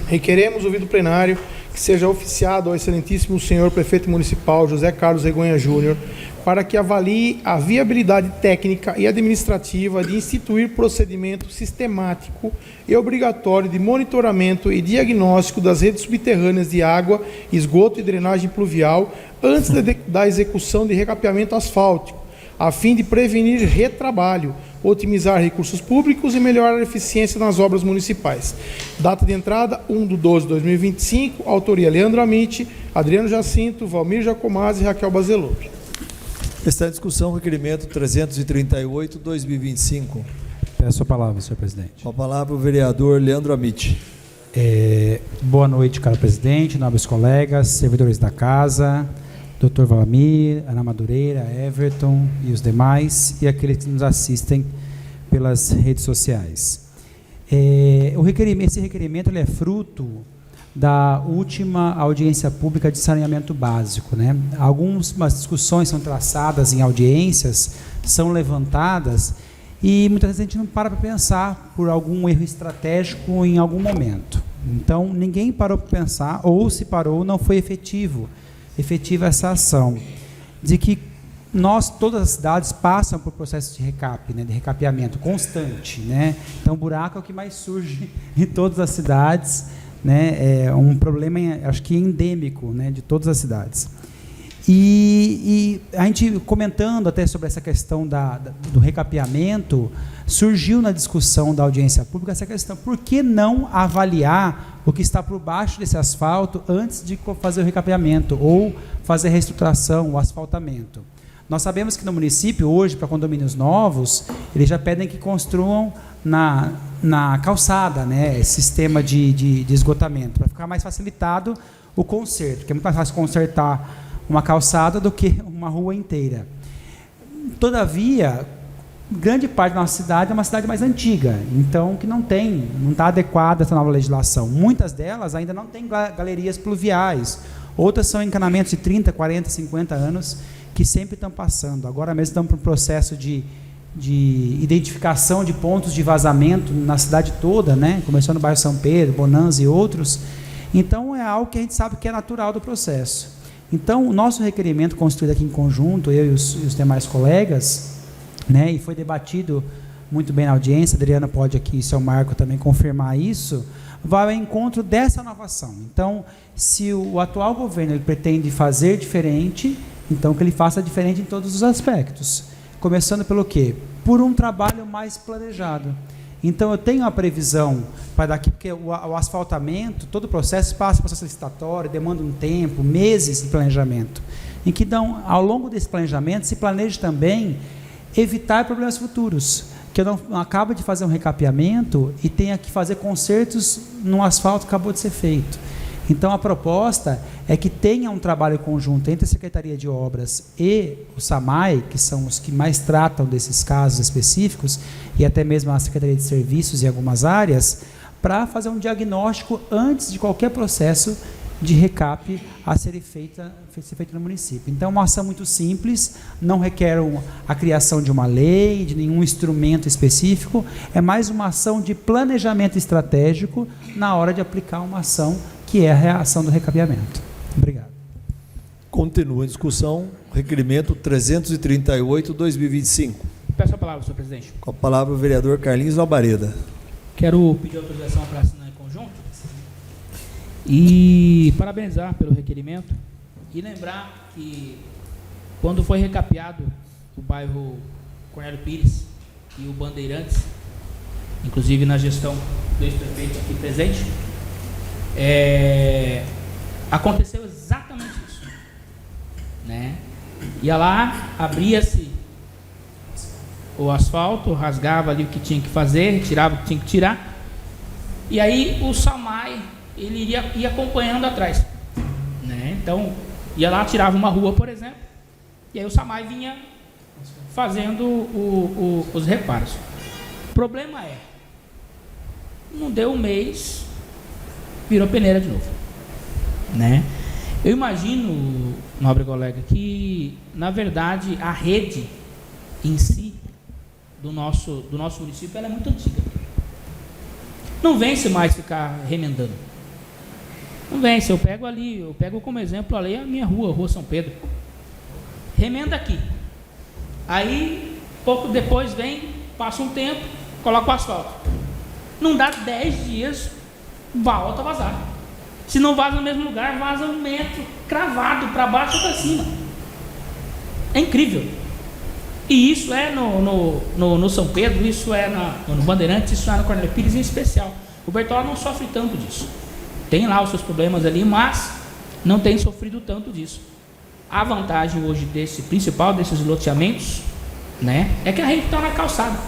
Requeremos, ouvido plenário, que seja oficiado ao excelentíssimo senhor prefeito municipal José Carlos Regonha Júnior para que avalie a viabilidade técnica e administrativa de instituir procedimento sistemático e obrigatório de monitoramento e diagnóstico das redes subterrâneas de água, esgoto e drenagem pluvial antes da execução de recapeamento asfáltico, a fim de prevenir retrabalho, otimizar recursos públicos e melhorar a eficiência nas obras municipais. Data de entrada, 1/12/2025, autoria Leandro Amite, Adriano Jacinto, Valmir Jacomazzi e Raquel Bazeloto. Está em discussão o requerimento 338/2025. Peço a palavra, senhor presidente. Com a palavra o vereador Leandro Amite. Boa noite, caro presidente, nobres colegas, servidores da casa, Dr. Valamir, Ana Madureira, Everton e os demais, e aqueles que nos assistem pelas redes sociais. Esse requerimento ele é fruto da última audiência pública de saneamento básico, né? Algumas discussões são traçadas em audiências, são levantadas, e muitas vezes a gente não para pensar por algum erro estratégico em algum momento. Então, ninguém parou para pensar, ou se parou, não foi efetiva essa ação, de que todas as cidades passam por processo de recap, né, de recapeamento constante, né? Então, buraco é o que mais surge em todas as cidades, né? É um problema, acho que endêmico, né, de todas as cidades. E a gente comentando até sobre essa questão do recapeamento, surgiu na discussão da audiência pública essa questão: por que não avaliar o que está por baixo desse asfalto antes de fazer o recapeamento ou fazer a reestruturação, o asfaltamento? Nós sabemos que no município, hoje, para condomínios novos, eles já pedem que construam na calçada, né, esse sistema de esgotamento, para ficar mais facilitado o conserto, porque é muito mais fácil consertar uma calçada do que uma rua inteira. Todavia, grande parte da nossa cidade é uma cidade mais antiga, então que não está adequada a essa nova legislação. Muitas delas ainda não têm galerias pluviais, outras são encanamentos de 30, 40, 50 anos que sempre estão passando. Agora mesmo estamos para um processo de identificação de pontos de vazamento na cidade toda, né? Começou no bairro São Pedro, Bonanza e outros. Então é algo que a gente sabe que é natural do processo. Então, o nosso requerimento construído aqui em conjunto, eu e os demais colegas, né, e foi debatido muito bem na audiência, a Adriana pode aqui, seu Marco, também confirmar isso, vai ao encontro dessa inovação. Então, se o atual governo ele pretende fazer diferente, então que ele faça diferente em todos os aspectos. Começando pelo quê? Por um trabalho mais planejado. Então, eu tenho a previsão para daqui, porque o asfaltamento, todo o processo passa por processo licitatório, demanda um tempo, meses de planejamento, em que, ao longo desse planejamento, se planeja também evitar problemas futuros, que eu não acabo de fazer um recapeamento e tenha que fazer consertos no asfalto que acabou de ser feito. Então, a proposta é que tenha um trabalho conjunto entre a Secretaria de Obras e o SAMAI, que são os que mais tratam desses casos específicos, e até mesmo a Secretaria de Serviços em algumas áreas, para fazer um diagnóstico antes de qualquer processo de recap a ser feito no município. Então, é uma ação muito simples, não requer a criação de uma lei, de nenhum instrumento específico, é mais uma ação de planejamento estratégico na hora de aplicar uma ação que é a reação do recapeamento. Obrigado. Continua a discussão, requerimento 338/2025. Peço a palavra, senhor presidente. Com a palavra o vereador Carlinhos Labareda. Quero pedir autorização para assinar em conjunto e parabenizar pelo requerimento e lembrar que quando foi recapeado o bairro Cornélio Pires e o Bandeirantes, inclusive na gestão do ex-prefeito aqui presente, aconteceu exatamente isso, né? Ia lá, abria-se o asfalto, rasgava ali o que tinha que fazer, tirava o que tinha que tirar, e aí o SAMAI ele ia acompanhando atrás, né? Então ia lá, tirava uma rua, por exemplo, e aí o SAMAI vinha fazendo os reparos. O problema é, não deu um mês, virou peneira de novo, né? Eu imagino, nobre colega, que na verdade a rede em si do nosso município ela é muito antiga. Não vence mais ficar remendando. Não vence. Eu pego como exemplo ali a minha rua São Pedro. Remenda aqui. Aí pouco depois passa um tempo, coloca o asfalto. Não dá 10 dias, volta a vazar. Se não vaza no mesmo lugar, vaza 1 metro cravado para baixo ou para cima. É incrível. E isso é no São Pedro, isso é no Bandeirantes, isso é no Cornélio Pires em especial. O Bertoldo não sofre tanto disso. Tem lá os seus problemas ali, mas não tem sofrido tanto disso. A vantagem hoje principal desses loteamentos, né, é que a rede está na calçada.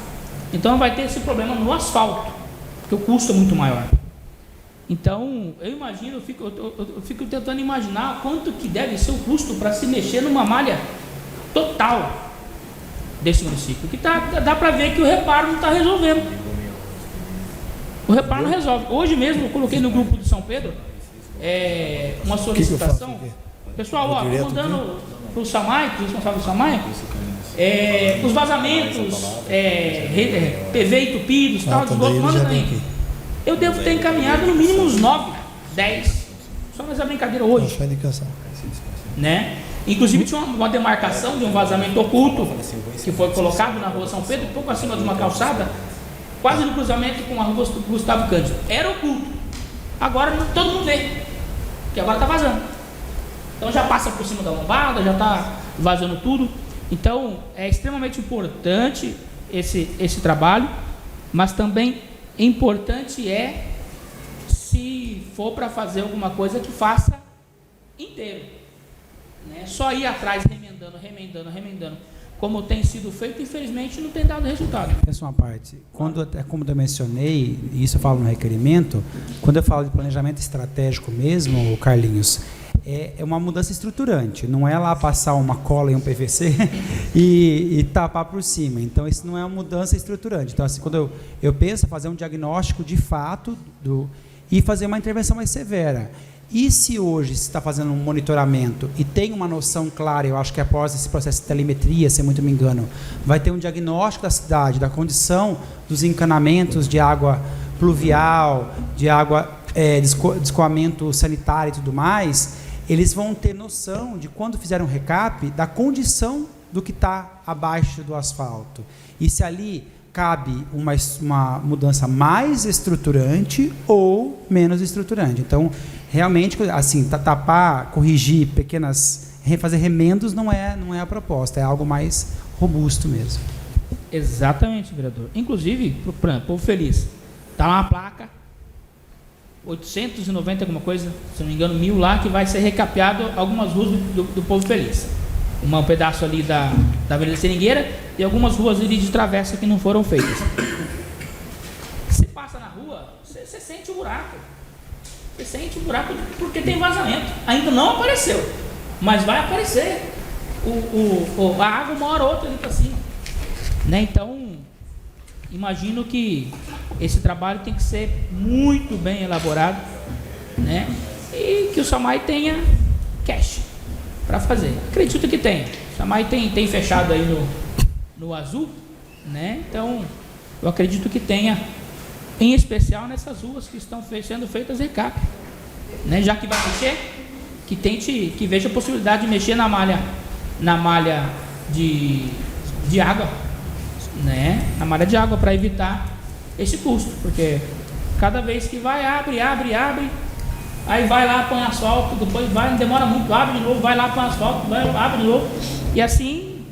Então vai ter esse problema no asfalto, porque o custo é muito maior. Então, eu imagino, eu fico tentando imaginar quanto que deve ser o custo para se mexer numa malha total desse município, que dá para ver que o reparo não está resolvendo. O reparo não resolve. Hoje mesmo eu coloquei no grupo de São Pedro uma solicitação. Pessoal, estou mandando para o SAMAI, para o responsável do SAMAI, os vazamentos, PV entupidos, tal, desgosto, manda também. Eu devo ter encaminhado no mínimo uns 9, 10. Só nessa brincadeira hoje. Né? Inclusive tinha uma demarcação de um vazamento oculto que foi colocado na rua São Pedro, pouco acima de uma calçada, quase no cruzamento com a rua Gustavo Cândido. Era oculto. Agora todo mundo vê, que agora está vazando. Então já passa por cima da lombada, já está vazando tudo. Então é extremamente importante esse trabalho, mas também importante é, se for para fazer alguma coisa, que faça inteiro, né? Só ir atrás remendando, como tem sido feito, infelizmente não tem dado resultado. Essa é uma parte. Como eu mencionei, e isso eu falo no requerimento, quando eu falo de planejamento estratégico mesmo, Carlinhos, é uma mudança estruturante, não é lá passar uma cola em um PVC e tapar por cima. Então, isso não é uma mudança estruturante. Então, assim, quando eu penso em fazer um diagnóstico de fato e fazer uma intervenção mais severa. E se hoje se está fazendo um monitoramento e tem uma noção clara, eu acho que após esse processo de telemetria, se eu muito me engano, vai ter um diagnóstico da cidade, da condição dos encanamentos de água pluvial, de água de escoamento sanitário e tudo mais, eles vão ter noção de, quando fizerem um recap, da condição do que está abaixo do asfalto. E se ali cabe uma mudança mais estruturante ou menos estruturante. Então, realmente, assim, tapar, corrigir fazer remendos não é a proposta, é algo mais robusto mesmo. Exatamente, vereador. Inclusive, para o Povo Feliz, está lá uma placa, 890 alguma coisa, se não me engano, 1000 lá, que vai ser recapeado algumas ruas do Povo Feliz. Um pedaço ali da Avenida Seringueira e algumas ruas ali de travessa que não foram feitas. Você passa na rua, você sente o buraco. Você sente o buraco porque tem vazamento. Ainda não apareceu, mas vai aparecer. A água uma hora ou outra ali para cima, né? Então, imagino que esse trabalho tem que ser muito bem elaborado, né? E que o SAMAI tenha cash para fazer. Acredito que tem. O SAMAI tem fechado aí no azul, né? Então, eu acredito que tenha, em especial nessas ruas que estão sendo feitas recap, né? Já que vai mexer, que veja a possibilidade de mexer na malha de água, né? Na malha de água, para evitar esse custo, porque cada vez que vai, abre, aí vai lá, põe asfalto, depois vai, demora muito, abre de novo, vai lá, põe asfalto, abre de novo, e assim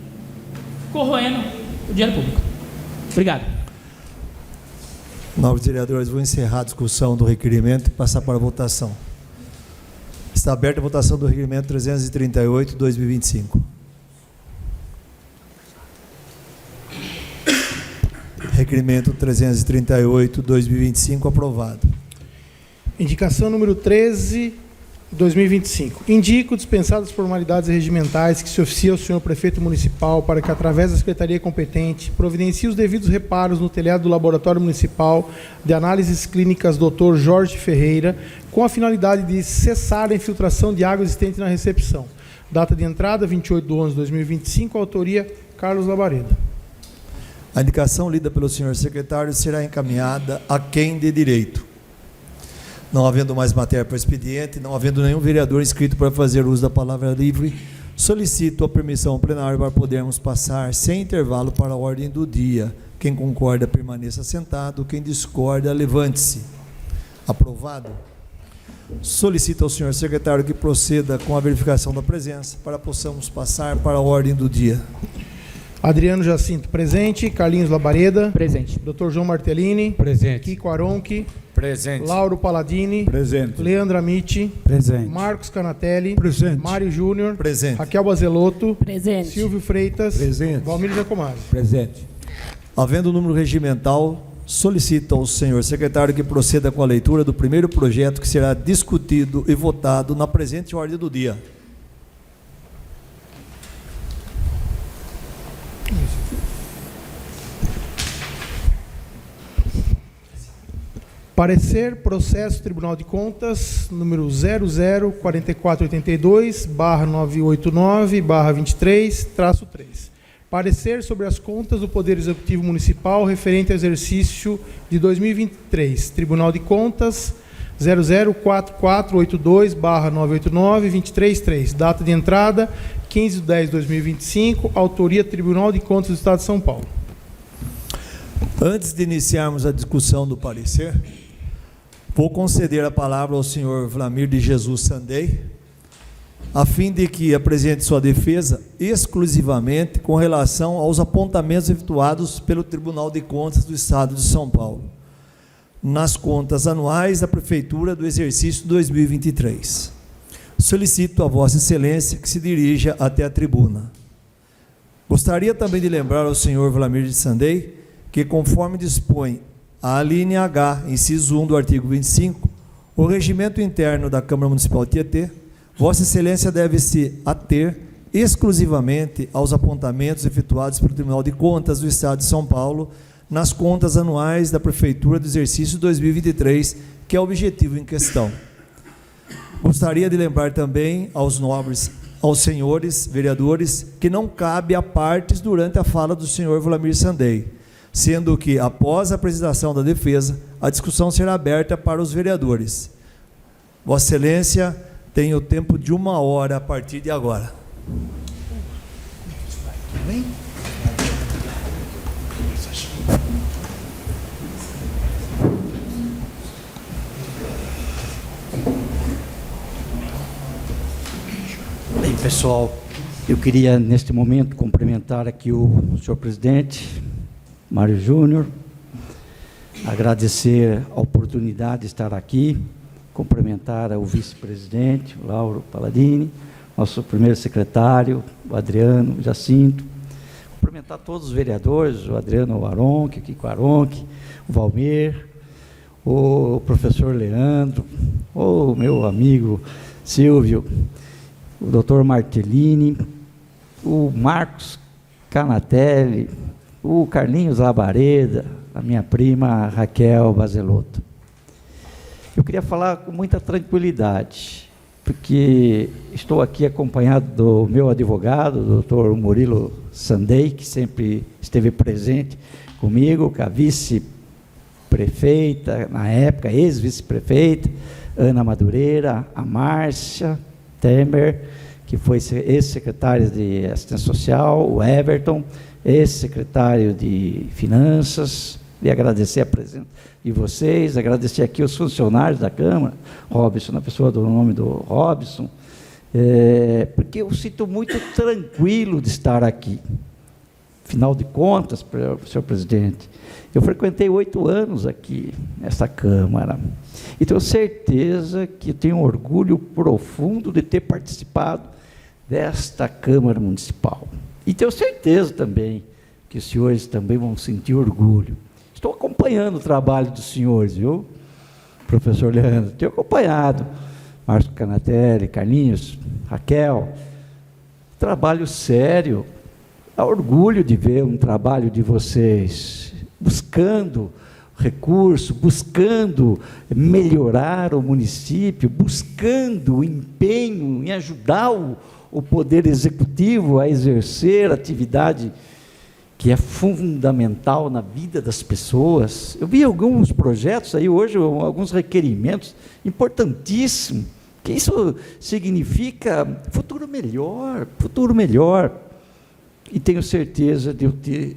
corroendo o dinheiro público. Obrigado. Nobres vereadores, vou encerrar a discussão do requerimento e passar para a votação. Está aberta a votação do requerimento 338/2025. Requerimento 338/2025 aprovado. Indicação número 13/2025. Indico dispensadas as formalidades regimentais que se oficia ao senhor prefeito municipal para que, através da secretaria competente, providencie os devidos reparos no telhado do Laboratório Municipal de Análises Clínicas Dr. Jorge Ferreira, com a finalidade de cessar a infiltração de água existente na recepção. Data de entrada, 28/11/2025, autoria Carlos Labareda. A indicação lida pelo senhor secretário será encaminhada a quem de direito. Não havendo mais matéria para expediente, não havendo nenhum vereador inscrito para fazer uso da palavra livre, solicito a permissão plenária para podermos passar sem intervalo para a ordem do dia. Quem concorda, permaneça sentado. Quem discorda, levante-se. Aprovado. Solicito ao senhor secretário que proceda com a verificação da presença para possamos passar para a ordem do dia. Adriano Jacinto, presente. Carlinhos Labareda. Presente. Dr. João Martellini. Presente. Kiko Aronchi. Presente. Lauro Paladini. Presente. Leandro Amici. Presente. Marcos Canatelli. Presente. Mário Júnior. Presente. Raquel Bazelotto. Presente. Silvio Freitas. Presente. Valmir Giacomazzi. Presente. Havendo o número regimental, solicito ao senhor secretário que proceda com a leitura do primeiro projeto que será discutido e votado na presente ordem do dia. Parecer processo Tribunal de Contas, número 004482/989/23-3. Parecer sobre as contas do Poder Executivo Municipal referente ao exercício de 2023. Tribunal de Contas, 004482/989/23-3. Data de entrada, 15/10/2025, autoria Tribunal de Contas do Estado de São Paulo. Antes de iniciarmos a discussão do parecer, vou conceder a palavra ao senhor Vlamir de Jesus Sandei, a fim de que apresente sua defesa exclusivamente com relação aos apontamentos efetuados pelo Tribunal de Contas do Estado de São Paulo, nas contas anuais da Prefeitura do exercício 2023. Solicito a Vossa Excelência que se dirija até a tribuna. Gostaria também de lembrar ao senhor Vlamir de Sandei que, conforme dispõe a linha H, inciso 1 do artigo 25, o regimento interno da Câmara Municipal de Tietê, Vossa Excelência deve se ater exclusivamente aos apontamentos efetuados pelo Tribunal de Contas do Estado de São Paulo nas contas anuais da Prefeitura do exercício 2023, que é o objetivo em questão. Gostaria de lembrar também aos nobres, aos senhores vereadores, que não cabe a partes durante a fala do senhor Vlamir Sandei, sendo que, após a apresentação da defesa, a discussão será aberta para os vereadores. Vossa Excelência tem o tempo de 1 hora a partir de agora. Bem, pessoal, eu queria, neste momento, cumprimentar aqui o senhor presidente, Mário Júnior, agradecer a oportunidade de estar aqui, cumprimentar o vice-presidente, Lauro Palladini, nosso primeiro secretário, o Adriano Jacinto, cumprimentar todos os vereadores, o Adriano Aronque, o Kiko Aronque, o Valmir, o professor Leandro, o meu amigo Silvio, o doutor Martellini, o Marcos Canatelli, o Carlinhos Labareda, a minha prima Raquel Bazelotto. Eu queria falar com muita tranquilidade, porque estou aqui acompanhado do meu advogado, o doutor Murilo Sandei, que sempre esteve presente comigo, com a vice-prefeita, na época, ex-vice-prefeita, Ana Madureira, a Márcia Temer, que foi ex-secretária de Assistência Social, o Everton, ex-secretário de Finanças, e agradecer a presença de vocês, agradecer aqui os funcionários da Câmara, Robson, na pessoa do nome do Robson, porque eu sinto muito tranquilo de estar aqui. Afinal de contas, senhor presidente, eu frequentei 8 anos aqui nessa Câmara, e tenho certeza que tenho um orgulho profundo de ter participado desta Câmara Municipal. E tenho certeza também que os senhores também vão sentir orgulho. Estou acompanhando o trabalho dos senhores, viu, professor Leandro? Tenho acompanhado, Márcio Canatelli, Carlinhos, Raquel, trabalho sério. Há orgulho de ver um trabalho de vocês, buscando recurso, buscando melhorar o município, buscando empenho em ajudar o Poder Executivo a exercer atividade que é fundamental na vida das pessoas. Eu vi alguns projetos aí hoje, alguns requerimentos importantíssimos, que isso significa futuro melhor, e tenho certeza de eu ter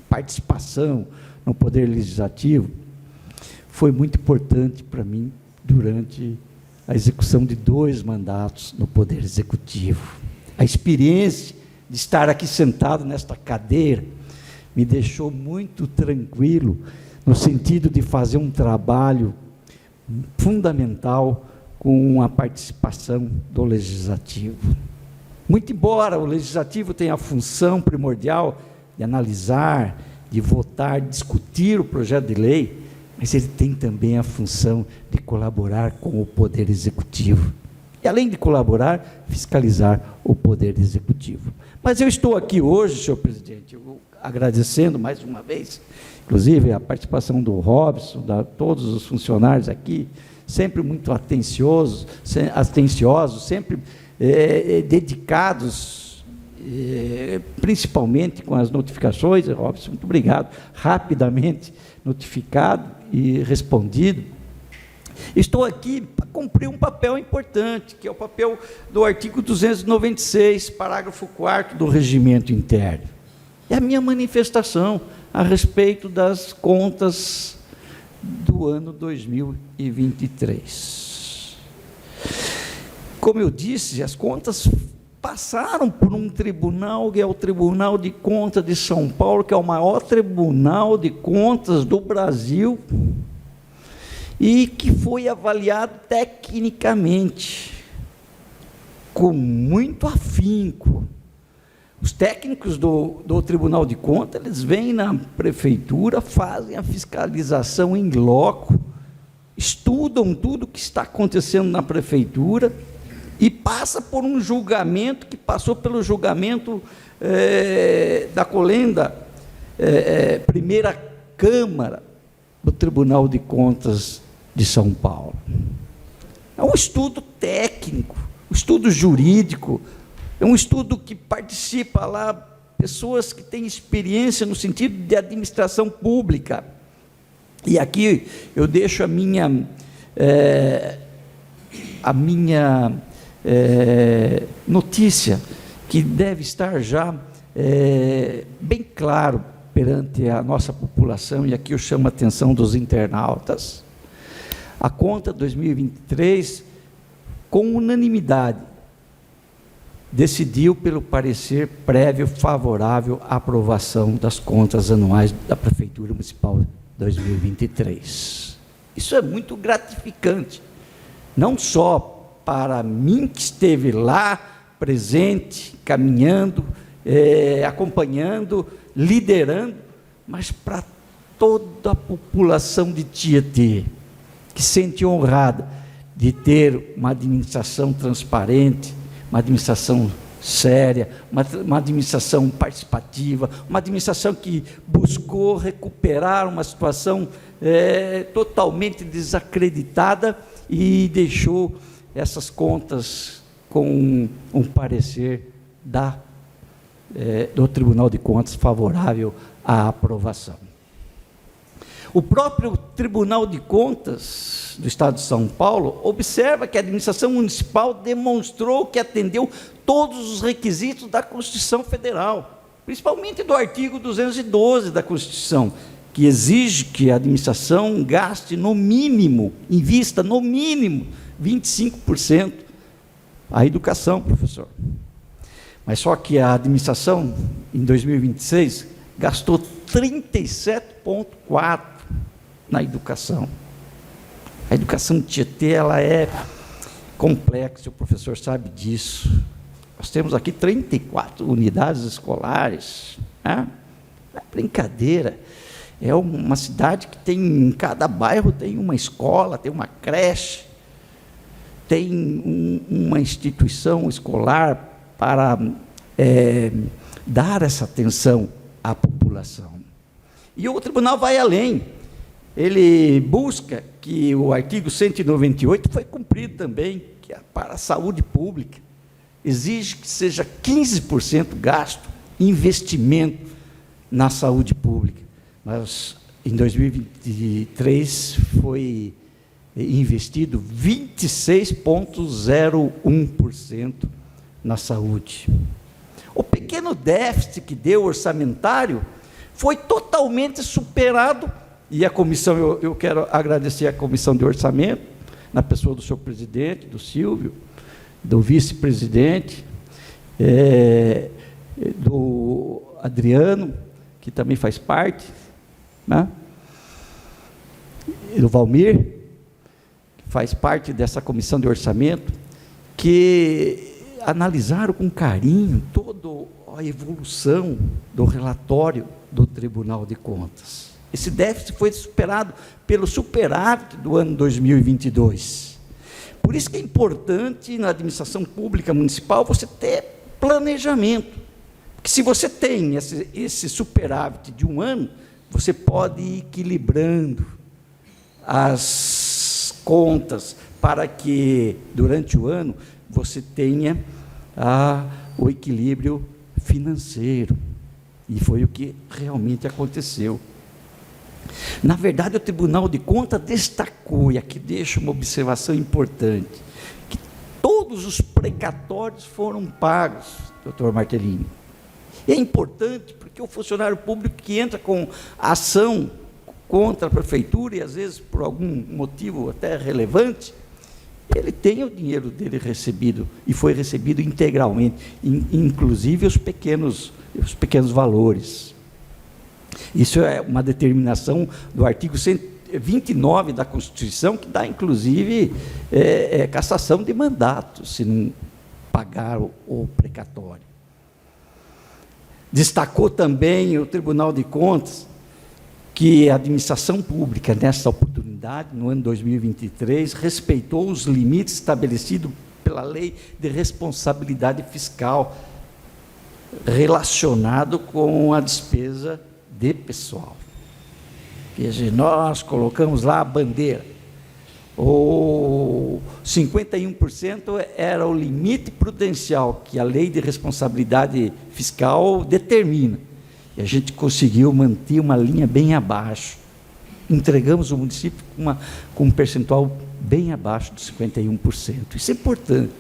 participação no Poder Legislativo. Foi muito importante para mim durante a execução de 2 mandatos no Poder Executivo. A experiência de estar aqui sentado nesta cadeira me deixou muito tranquilo, no sentido de fazer um trabalho fundamental com a participação do Legislativo. Muito embora o Legislativo tenha a função primordial de analisar, de votar, de discutir o projeto de lei, mas ele tem também a função de colaborar com o Poder Executivo. E, além de colaborar, fiscalizar o Poder Executivo. Mas eu estou aqui hoje, senhor presidente, agradecendo mais uma vez, inclusive a participação do Robson, todos os funcionários aqui, sempre muito atenciosos, sempre dedicados, principalmente com as notificações. Robson, muito obrigado, rapidamente notificado e respondido. Estou aqui cumpriu um papel importante, que é o papel do artigo 296, parágrafo 4º do Regimento Interno. É a minha manifestação a respeito das contas do ano 2023. Como eu disse, as contas passaram por um tribunal, que é o Tribunal de Contas de São Paulo, que é o maior tribunal de contas do Brasil, e que foi avaliado tecnicamente, com muito afinco. Os técnicos do Tribunal de Contas, eles vêm na prefeitura, fazem a fiscalização em loco, estudam tudo o que está acontecendo na prefeitura e passa por um julgamento, que passou pelo julgamento da Colenda, primeira Câmara do Tribunal de Contas de São Paulo. É um estudo técnico, um estudo jurídico, é um estudo que participa lá pessoas que têm experiência no sentido de administração pública. E aqui eu deixo a minha notícia, que deve estar já bem claro perante a nossa população, e aqui eu chamo a atenção dos internautas. A conta 2023, com unanimidade, decidiu pelo parecer prévio favorável à aprovação das contas anuais da Prefeitura Municipal 2023. Isso é muito gratificante, não só para mim, que esteve lá, presente, caminhando, acompanhando, liderando, mas para toda a população de Tietê, que se sente honrada de ter uma administração transparente, uma administração séria, uma administração participativa, uma administração que buscou recuperar uma situação totalmente desacreditada e deixou essas contas com um parecer do Tribunal de Contas favorável à aprovação. O próprio Tribunal de Contas do Estado de São Paulo observa que a administração municipal demonstrou que atendeu todos os requisitos da Constituição Federal, principalmente do artigo 212 da Constituição, que exige que a administração gaste no mínimo, invista no mínimo 25% a educação, professor. Mas só que a administração, em 2026, gastou 37,4% na educação. A educação de Tietê, ela é complexa, o professor sabe disso. Nós temos aqui 34 unidades escolares, né? Não é brincadeira. É uma cidade que tem, em cada bairro tem uma escola, tem uma creche, tem uma instituição escolar para dar essa atenção à população. E o tribunal vai além. Ele busca que o artigo 198 foi cumprido também, que é para a saúde pública. Exige que seja 15% gasto em investimento na saúde pública. Mas em 2023 foi investido 26,01% na saúde. O pequeno déficit que deu orçamentário foi totalmente superado, e a comissão, eu quero agradecer a comissão de orçamento, na pessoa do senhor presidente, do Silvio, do vice-presidente, do Adriano, que também faz parte, né? E do Valmir, que faz parte dessa comissão de orçamento, que analisaram com carinho toda a evolução do relatório do Tribunal de Contas. Esse déficit foi superado pelo superávit do ano 2022. Por isso que é importante, na administração pública municipal, você ter planejamento. Porque se você tem esse superávit de um ano, você pode ir equilibrando as contas para que, durante o ano, você tenha o equilíbrio financeiro. E foi o que realmente aconteceu. Na verdade, o Tribunal de Contas destacou, e aqui deixa uma observação importante, que todos os precatórios foram pagos, doutor Martellini. E é importante porque o funcionário público que entra com ação contra a prefeitura, e às vezes por algum motivo até relevante, ele tem o dinheiro dele recebido, e foi recebido integralmente, inclusive os pequenos valores. Isso é uma determinação do artigo 129 da Constituição, que dá, inclusive, cassação de mandato, se não pagar o precatório. Destacou também o Tribunal de Contas que a administração pública, nessa oportunidade, no ano 2023, respeitou os limites estabelecidos pela Lei de Responsabilidade Fiscal relacionado com a despesa de pessoal. Veja, nós colocamos lá a bandeira. O 51% era o limite prudencial que a Lei de Responsabilidade Fiscal determina. E a gente conseguiu manter uma linha bem abaixo. Entregamos o município com um percentual bem abaixo dos 51%. Isso é importante.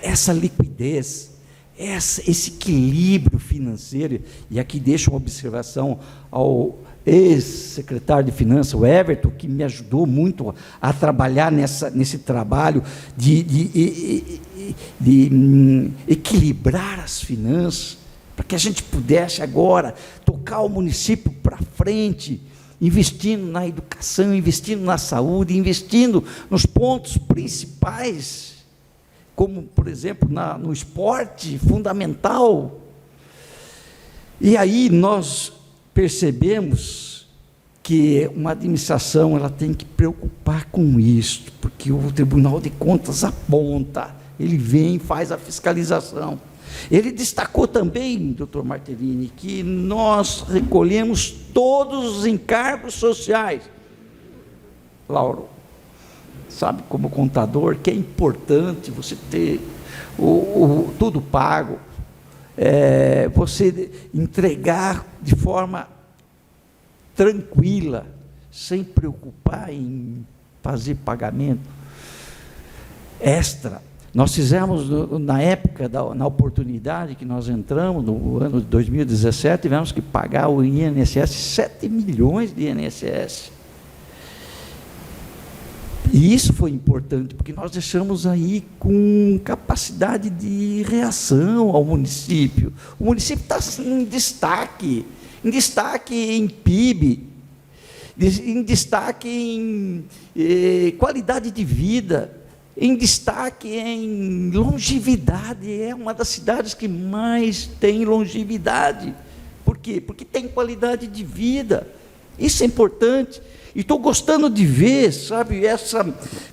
Essa liquidez, esse equilíbrio financeiro, e aqui deixo uma observação ao ex-secretário de Finanças, o Everton, que me ajudou muito a trabalhar nesse trabalho de equilibrar as finanças, para que a gente pudesse agora tocar o município para frente, investindo na educação, investindo na saúde, investindo nos pontos principais, como, por exemplo, no esporte fundamental. E aí nós percebemos que uma administração ela tem que preocupar com isso, porque o Tribunal de Contas aponta, ele vem e faz a fiscalização. Ele destacou também, doutor Martellini, que nós recolhemos todos os encargos sociais. Lauro, sabe, como contador, que é importante você ter tudo pago, você entregar de forma tranquila, sem preocupar em fazer pagamento extra. Nós fizemos, na época, na oportunidade que nós entramos, no ano de 2017, tivemos que pagar o INSS, 7 milhões de INSS. E isso foi importante, porque nós deixamos aí com capacidade de reação ao município. O município está em destaque em PIB, em destaque em qualidade de vida, em destaque em longevidade. É uma das cidades que mais tem longevidade. Por quê? Porque tem qualidade de vida. Isso é importante. E estou gostando de ver, sabe, essa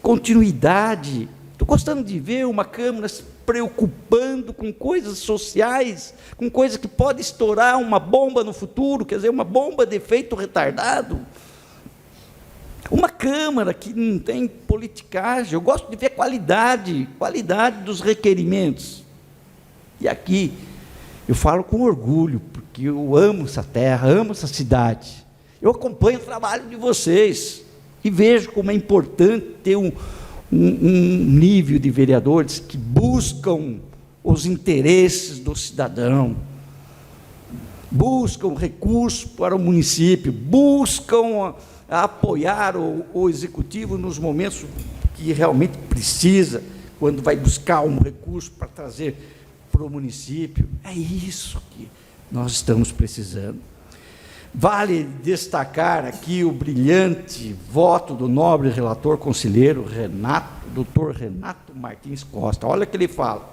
continuidade. Estou gostando de ver uma Câmara se preocupando com coisas sociais, com coisas que pode estourar uma bomba no futuro, quer dizer, uma bomba de efeito retardado. Uma Câmara que não tem politicagem. Eu gosto de ver qualidade dos requerimentos. E aqui eu falo com orgulho, porque eu amo essa terra, amo essa cidade. Eu acompanho o trabalho de vocês e vejo como é importante ter um nível de vereadores que buscam os interesses do cidadão, buscam recursos para o município, buscam apoiar o executivo nos momentos que realmente precisa, quando vai buscar um recurso para trazer para o município. É isso que nós estamos precisando. Vale destacar aqui o brilhante voto do nobre relator conselheiro doutor Renato Martins Costa. Olha o que ele fala: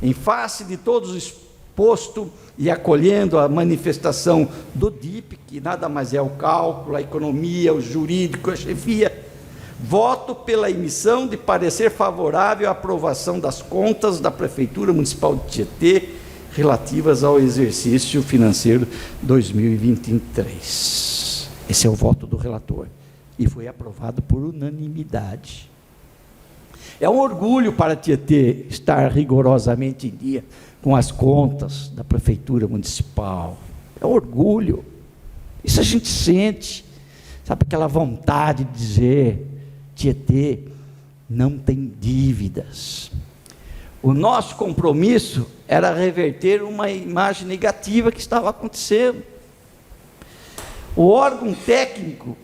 em face de todos os exposto e acolhendo a manifestação do DIP, que nada mais é o cálculo, a economia, o jurídico, a chefia, voto pela emissão de parecer favorável à aprovação das contas da Prefeitura Municipal de Tietê, relativas ao exercício financeiro 2023. Esse é o voto do relator. E foi aprovado por unanimidade. É um orgulho para Tietê estar rigorosamente em dia com as contas da Prefeitura Municipal. É um orgulho. Isso a gente sente, sabe, aquela vontade de dizer, Tietê não tem dívidas. O nosso compromisso era reverter uma imagem negativa que estava acontecendo. O órgão técnico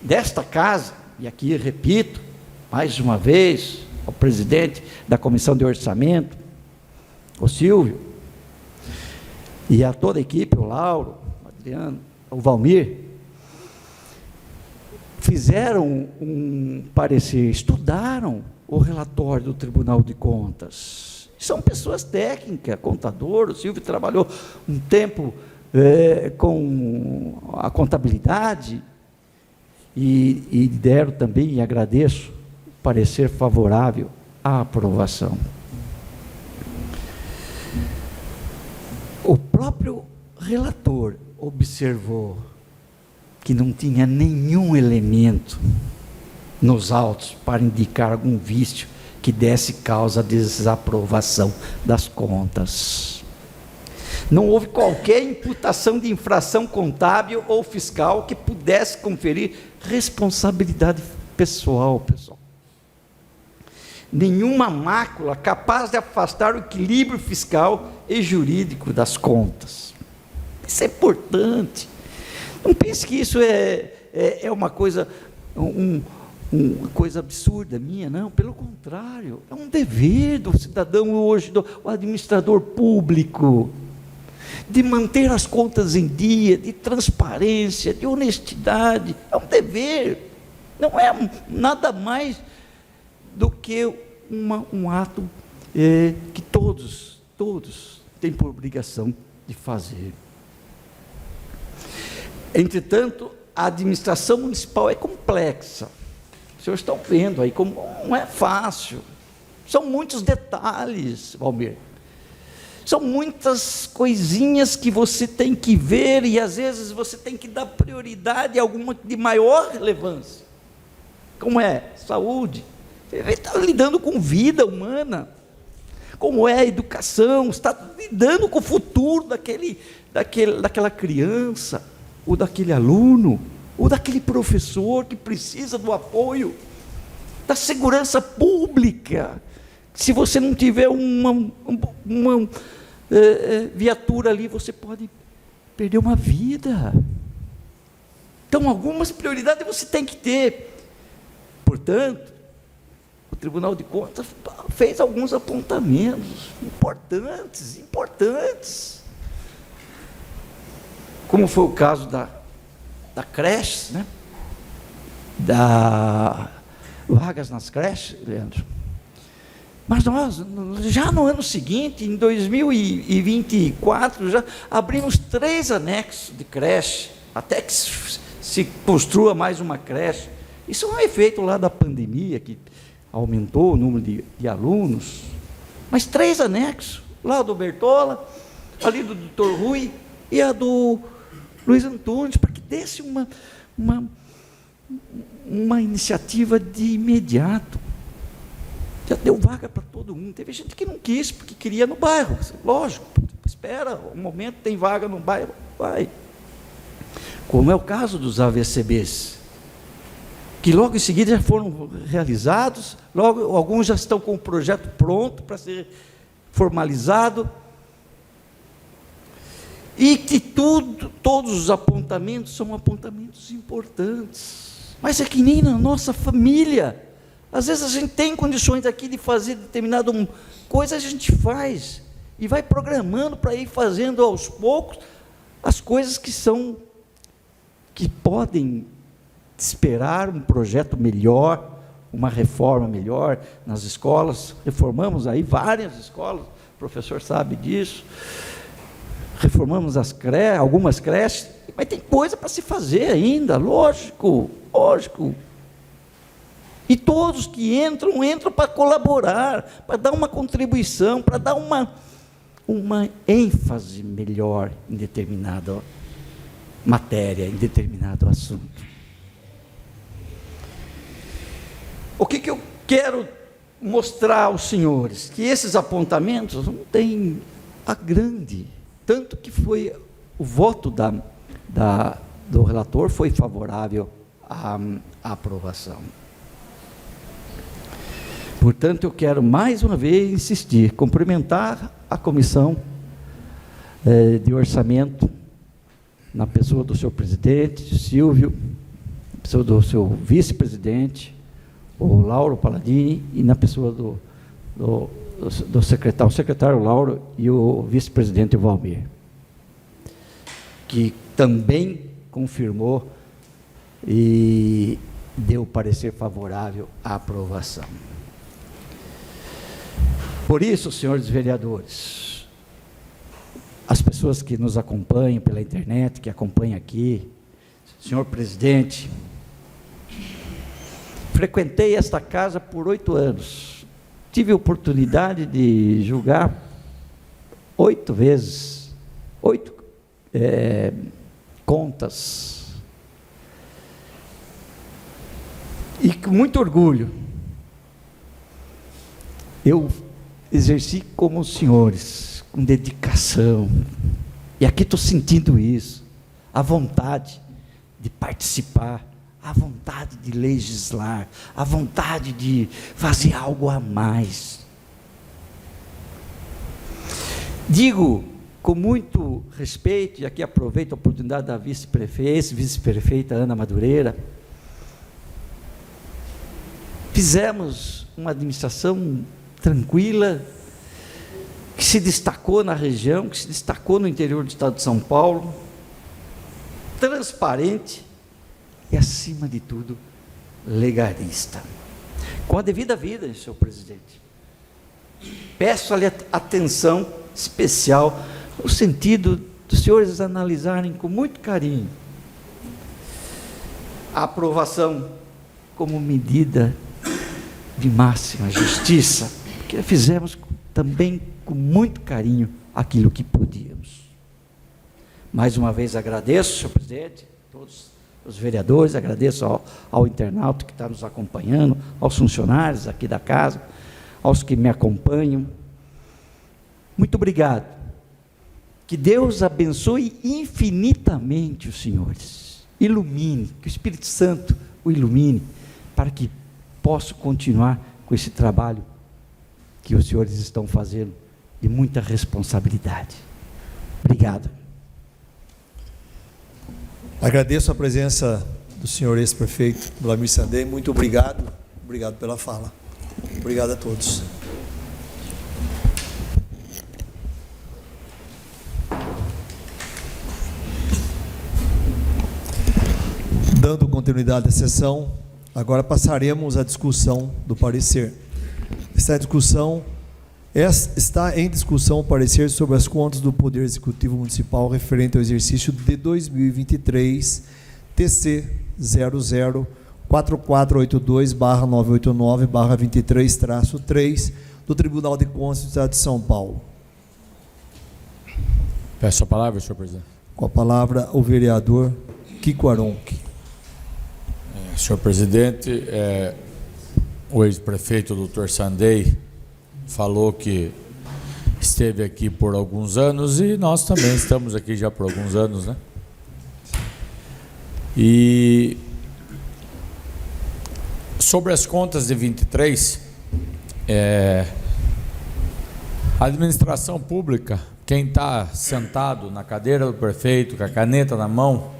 desta casa, e aqui repito, mais uma vez, ao presidente da Comissão de Orçamento, o Silvio, e a toda a equipe, o Lauro, o Adriano, o Valmir, fizeram um parecer, estudaram o relatório do Tribunal de Contas. São pessoas técnicas, contador, o Silvio trabalhou um tempo com a contabilidade, e deram também, e agradeço, parecer favorável à aprovação. O próprio relator observou que não tinha nenhum elemento nos autos para indicar algum vício que desse causa à desaprovação das contas. Não houve qualquer imputação de infração contábil ou fiscal que pudesse conferir responsabilidade pessoal, pessoal. Nenhuma mácula capaz de afastar o equilíbrio fiscal e jurídico das contas. Isso é importante. Não pense que isso é uma coisa, uma coisa absurda minha, não. Pelo contrário, é um dever do cidadão hoje, do administrador público, de manter as contas em dia, de transparência, de honestidade. É um dever. Não é nada mais do que um ato que todos têm por obrigação de fazer. Entretanto, a administração municipal é complexa. Os senhores estão vendo aí como não é fácil. São muitos detalhes, Valmir. São muitas coisinhas que você tem que ver, e às vezes você tem que dar prioridade a alguma de maior relevância. Como é? Saúde. Você está lidando com vida humana. Como é a educação? Você está lidando com o futuro daquela criança, ou daquele aluno, ou daquele professor que precisa do apoio, da segurança pública. Se você não tiver uma viatura ali, você pode perder uma vida. Então, algumas prioridades você tem que ter. Portanto, o Tribunal de Contas fez alguns apontamentos importantes. Como foi o caso da creche, né? Da vagas nas creches, Leandro. Mas nós, já no ano seguinte, em 2024, já abrimos 3 anexos de creche, até que se construa mais uma creche. Isso é um efeito lá da pandemia, que aumentou o número de alunos. Mas 3 anexos, lá do Bertola, ali do Dr. Rui, e a do Luiz Antônio, para que desse uma iniciativa de imediato. Já deu vaga para todo mundo. Teve gente que não quis, porque queria no bairro. Lógico, espera, um momento tem vaga no bairro, vai. Como é o caso dos AVCBs, que logo em seguida já foram realizados, logo alguns já estão com o projeto pronto para ser formalizado, e que todos os apontamentos são apontamentos importantes. Mas é que nem na nossa família. Às vezes a gente tem condições aqui de fazer determinada coisa, a gente faz, e vai programando para ir fazendo aos poucos as coisas que podem esperar um projeto melhor, uma reforma melhor nas escolas. Reformamos aí várias escolas, o professor sabe disso. Reformamos algumas creches, mas tem coisa para se fazer ainda, lógico. E todos que entram para colaborar, para dar uma contribuição, para dar uma ênfase melhor em determinada matéria, em determinado assunto. O que eu quero mostrar aos senhores? Que esses apontamentos não têm a grande, tanto que foi o voto do relator foi favorável à aprovação. Portanto, eu quero mais uma vez insistir, cumprimentar a comissão de orçamento, na pessoa do seu presidente, Silvio, na pessoa do seu vice-presidente, o Lauro Paladini, e na pessoa do secretário, o secretário Lauro e o vice-presidente Valmir, que também confirmou e deu parecer favorável à aprovação. Por isso, senhores vereadores, as pessoas que nos acompanham pela internet, que acompanham aqui, senhor presidente, frequentei esta casa por 8 anos, tive a oportunidade de julgar 8 vezes, 8 contas, e com muito orgulho, eu exerci como os senhores, com dedicação, e aqui estou sentindo isso, a vontade de participar, a vontade de legislar, a vontade de fazer algo a mais. Digo com muito respeito, e aqui aproveito a oportunidade da vice-prefeita Ana Madureira, fizemos uma administração tranquila, que se destacou na região, que se destacou no interior do estado de São Paulo, transparente e, acima de tudo, legalista. Com a devida vida, senhor presidente. Peço-lhe atenção especial, no sentido dos senhores analisarem com muito carinho a aprovação como medida de máxima justiça, porque fizemos também com muito carinho aquilo que podíamos. Mais uma vez agradeço, senhor presidente, todos os vereadores, agradeço ao internauta que está nos acompanhando, aos funcionários aqui da casa, aos que me acompanham. Muito obrigado. Que Deus abençoe infinitamente os senhores. Ilumine, que o Espírito Santo o ilumine, para que possa continuar com esse trabalho que os senhores estão fazendo de muita responsabilidade. Obrigado. Agradeço a presença do senhor ex-prefeito Vlamir Sandei. Muito obrigado. Obrigado pela fala. Obrigado a todos. Dando continuidade à sessão, agora passaremos à discussão do parecer. Está em discussão o parecer sobre as contas do Poder Executivo Municipal referente ao exercício de 2023, TC 004482/989/23-3 do Tribunal de Contas do Estado de São Paulo. Peço a palavra, senhor presidente. Com a palavra, o vereador Kiko Aronchi. Senhor presidente, o ex-prefeito Dr. Sandei falou que esteve aqui por alguns anos e nós também estamos aqui já por alguns anos, né? E sobre as contas de 23, a administração pública, quem está sentado na cadeira do prefeito, com a caneta na mão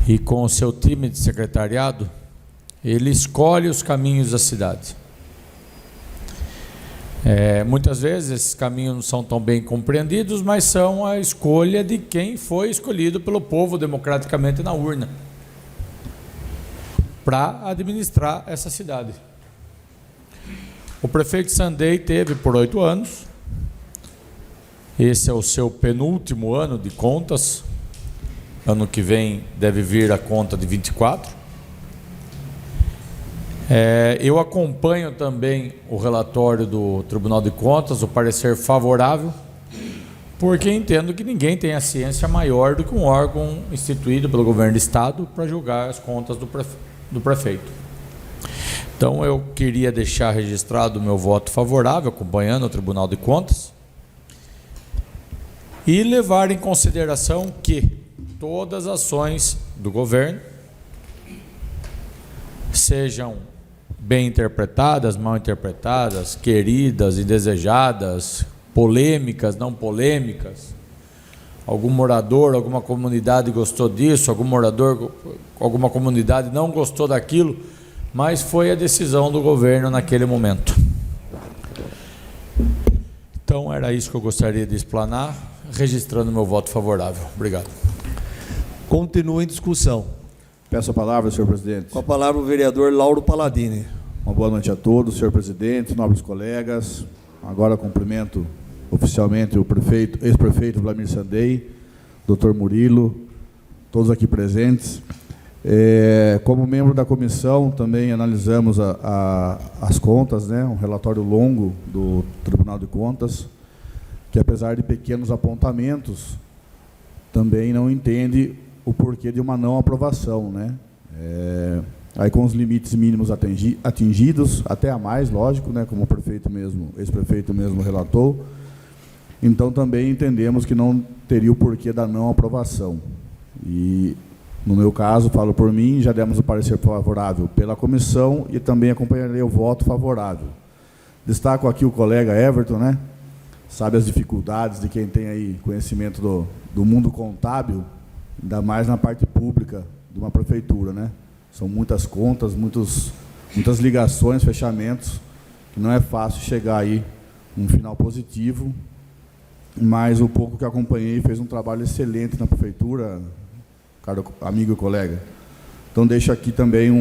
e com o seu time de secretariado, ele escolhe os caminhos da cidade. Muitas vezes esses caminhos não são tão bem compreendidos, mas são a escolha de quem foi escolhido pelo povo democraticamente na urna para administrar essa cidade. O prefeito Sandei teve por 8 anos, esse é o seu penúltimo ano de contas, ano que vem deve vir a conta de 24. Eu acompanho também o relatório do Tribunal de Contas, o parecer favorável, porque entendo que ninguém tem a ciência maior do que um órgão instituído pelo governo do Estado para julgar as contas do prefeito. Então eu queria deixar registrado o meu voto favorável, acompanhando o Tribunal de Contas, e levar em consideração que todas as ações do governo, sejam bem interpretadas, mal interpretadas, queridas, indesejadas, polêmicas, não polêmicas. Algum morador, alguma comunidade gostou disso, algum morador, alguma comunidade não gostou daquilo, mas foi a decisão do governo naquele momento. Então, era isso que eu gostaria de explanar, registrando meu voto favorável. Obrigado. Continua em discussão. Peço a palavra, senhor presidente. Com a palavra o vereador Lauro Palladini. Uma boa noite a todos, senhor presidente, nobres colegas. Agora cumprimento oficialmente o prefeito, ex-prefeito Vlamir Sandei, doutor Murilo, todos aqui presentes. Como membro da comissão, também analisamos as contas, né, um relatório longo do Tribunal de Contas, que apesar de pequenos apontamentos, também não entende o porquê de uma não aprovação, né? Aí com os limites mínimos atingidos, até a mais, lógico, né, como o prefeito mesmo, ex-prefeito mesmo relatou. Então também entendemos que não teria o porquê da não aprovação. E no meu caso, falo por mim, já demos o parecer favorável pela comissão e também acompanharei o voto favorável. Destaco aqui o colega Everton, né? Sabe as dificuldades de quem tem aí conhecimento do mundo contábil, ainda mais na parte pública de uma prefeitura, né? São muitas contas, muitas ligações, fechamentos, que não é fácil chegar aí num final positivo, mas o pouco que acompanhei fez um trabalho excelente na prefeitura, caro amigo e colega. Então deixo aqui também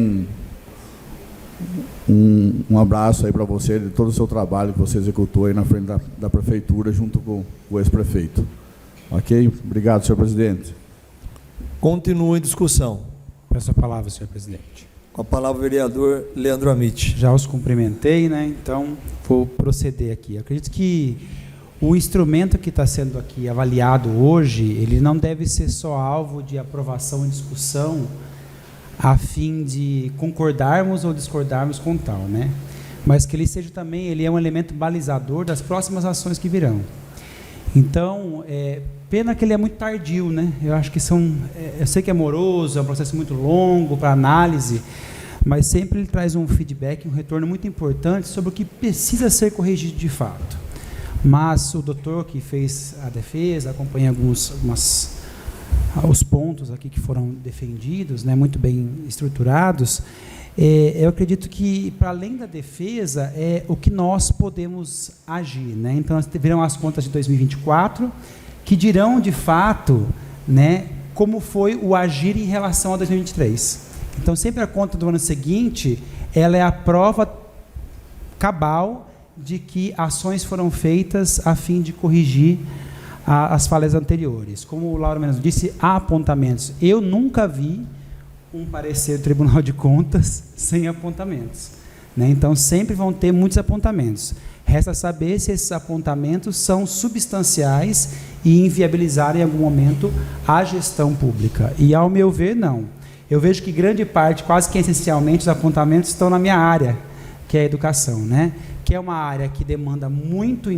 um abraço aí para você, de todo o seu trabalho que você executou aí na frente da prefeitura, junto com o ex-prefeito. Ok? Obrigado, senhor presidente. Continua em discussão. Peço a palavra, senhor presidente. Com a palavra o vereador Leandro Amit. Já os cumprimentei, né? Então vou proceder aqui. Eu acredito que o instrumento que está sendo aqui avaliado hoje, ele não deve ser só alvo de aprovação e discussão a fim de concordarmos ou discordarmos com tal, né? Mas que ele seja também, ele é um elemento balizador das próximas ações que virão. Então, pena que ele é muito tardio, né? Eu acho que eu sei que é moroso, é um processo muito longo para análise, mas sempre ele traz um feedback, um retorno muito importante sobre o que precisa ser corrigido de fato. Mas o doutor que fez a defesa, acompanha os pontos aqui que foram defendidos, né, muito bem estruturados, eu acredito que, para além da defesa, é o que nós podemos agir, né? Então, virão as contas de 2024, que dirão, de fato, né, como foi o agir em relação a 2023. Então, sempre a conta do ano seguinte, ela é a prova cabal de que ações foram feitas a fim de corrigir as falhas anteriores. Como o Lauro mesmo disse, há apontamentos. Eu nunca vi um parecer do Tribunal de Contas sem apontamentos, né? Então, sempre vão ter muitos apontamentos. Resta saber se esses apontamentos são substanciais e inviabilizarem em algum momento a gestão pública. E, ao meu ver, não. Eu vejo que grande parte, quase que essencialmente, os apontamentos estão na minha área, que é a educação, né? Que é uma área que demanda muito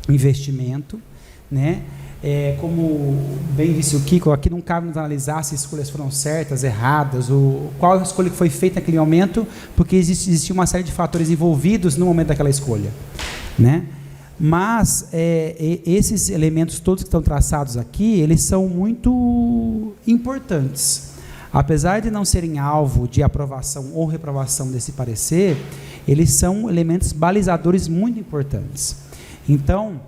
investimento, né? Como bem disse o Kiko, aqui não cabe nos analisar se escolhas foram certas, erradas, ou qual a escolha que foi feita naquele momento, porque existia uma série de fatores envolvidos no momento daquela escolha, né? Mas esses elementos todos que estão traçados aqui, eles são muito importantes. Apesar de não serem alvo de aprovação ou reprovação desse parecer, eles são elementos balizadores muito importantes. Então,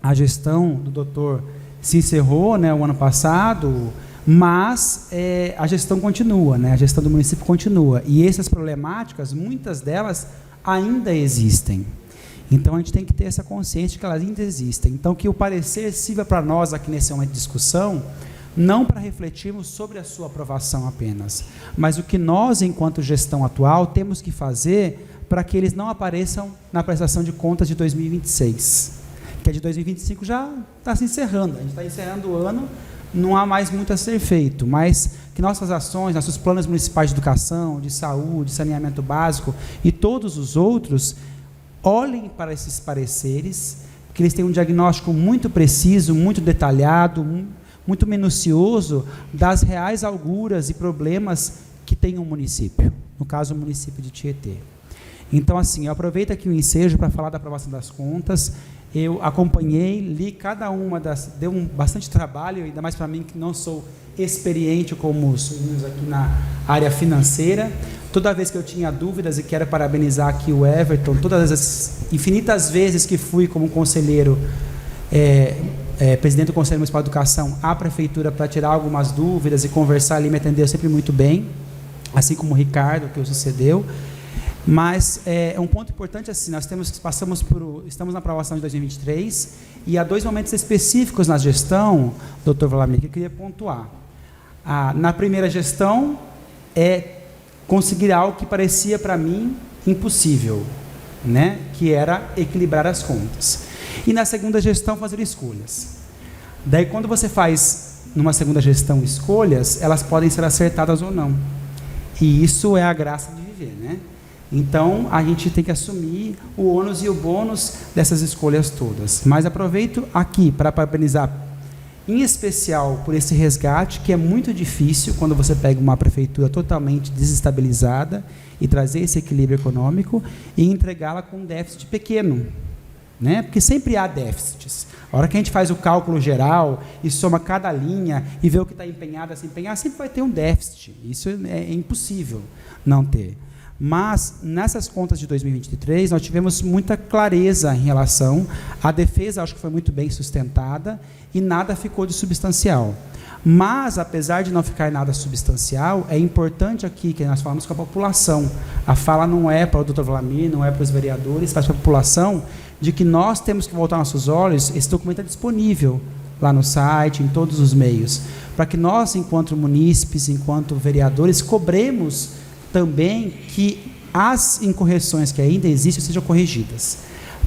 a gestão do doutor se encerrou, né, o ano passado, mas a gestão continua, né, a gestão do município continua. E essas problemáticas, muitas delas ainda existem. Então, a gente tem que ter essa consciência de que elas ainda existem. Então, que o parecer sirva para nós aqui nesse momento de discussão, não para refletirmos sobre a sua aprovação apenas, mas o que nós, enquanto gestão atual, temos que fazer para que eles não apareçam na prestação de contas de 2026, que a de 2025 já está se encerrando, a gente está encerrando o ano, não há mais muito a ser feito, mas que nossas ações, nossos planos municipais de educação, de saúde, saneamento básico e todos os outros, olhem para esses pareceres, que eles têm um diagnóstico muito preciso, muito detalhado, muito minucioso das reais auguras e problemas que tem o município, no caso o município de Tietê. Então, assim, eu aproveito aqui o ensejo para falar da aprovação das contas. Eu acompanhei, li cada uma das... Deu bastante trabalho, ainda mais para mim que não sou experiente como os meninos aqui na área financeira. Toda vez que eu tinha dúvidas, e quero parabenizar aqui o Everton, todas as infinitas vezes que fui como conselheiro, presidente do Conselho Municipal de Educação, à Prefeitura para tirar algumas dúvidas e conversar ali, me atendeu sempre muito bem, assim como o Ricardo, que o sucedeu. Mas é um ponto importante, assim, nós estamos na aprovação de 2023 e há 2 momentos específicos na gestão, doutor Vlamir, que eu queria pontuar. Na primeira gestão, conseguir algo que parecia para mim impossível, né? Que era equilibrar as contas. E na segunda gestão, fazer escolhas. Daí, quando você faz, numa segunda gestão, escolhas, elas podem ser acertadas ou não. E isso é a graça de viver, né? Então, a gente tem que assumir o ônus e o bônus dessas escolhas todas. Mas aproveito aqui para parabenizar, em especial, por esse resgate, que é muito difícil quando você pega uma prefeitura totalmente desestabilizada e trazer esse equilíbrio econômico e entregá-la com um déficit pequeno, né? Porque sempre há déficits. A hora que a gente faz o cálculo geral e soma cada linha e vê o que está empenhado a se empenhar, sempre vai ter um déficit. Isso é impossível não ter. Mas, nessas contas de 2023, nós tivemos muita clareza em relação à defesa, acho que foi muito bem sustentada, e nada ficou de substancial. Mas, apesar de não ficar nada substancial, é importante aqui que nós falamos com a população. A fala não é para o doutor Vlamir, não é para os vereadores, mas para a população, de que nós temos que voltar nossos olhos. Esse documento é disponível lá no site, em todos os meios, para que nós, enquanto munícipes, enquanto vereadores, cobremos também que as incorreções que ainda existem sejam corrigidas,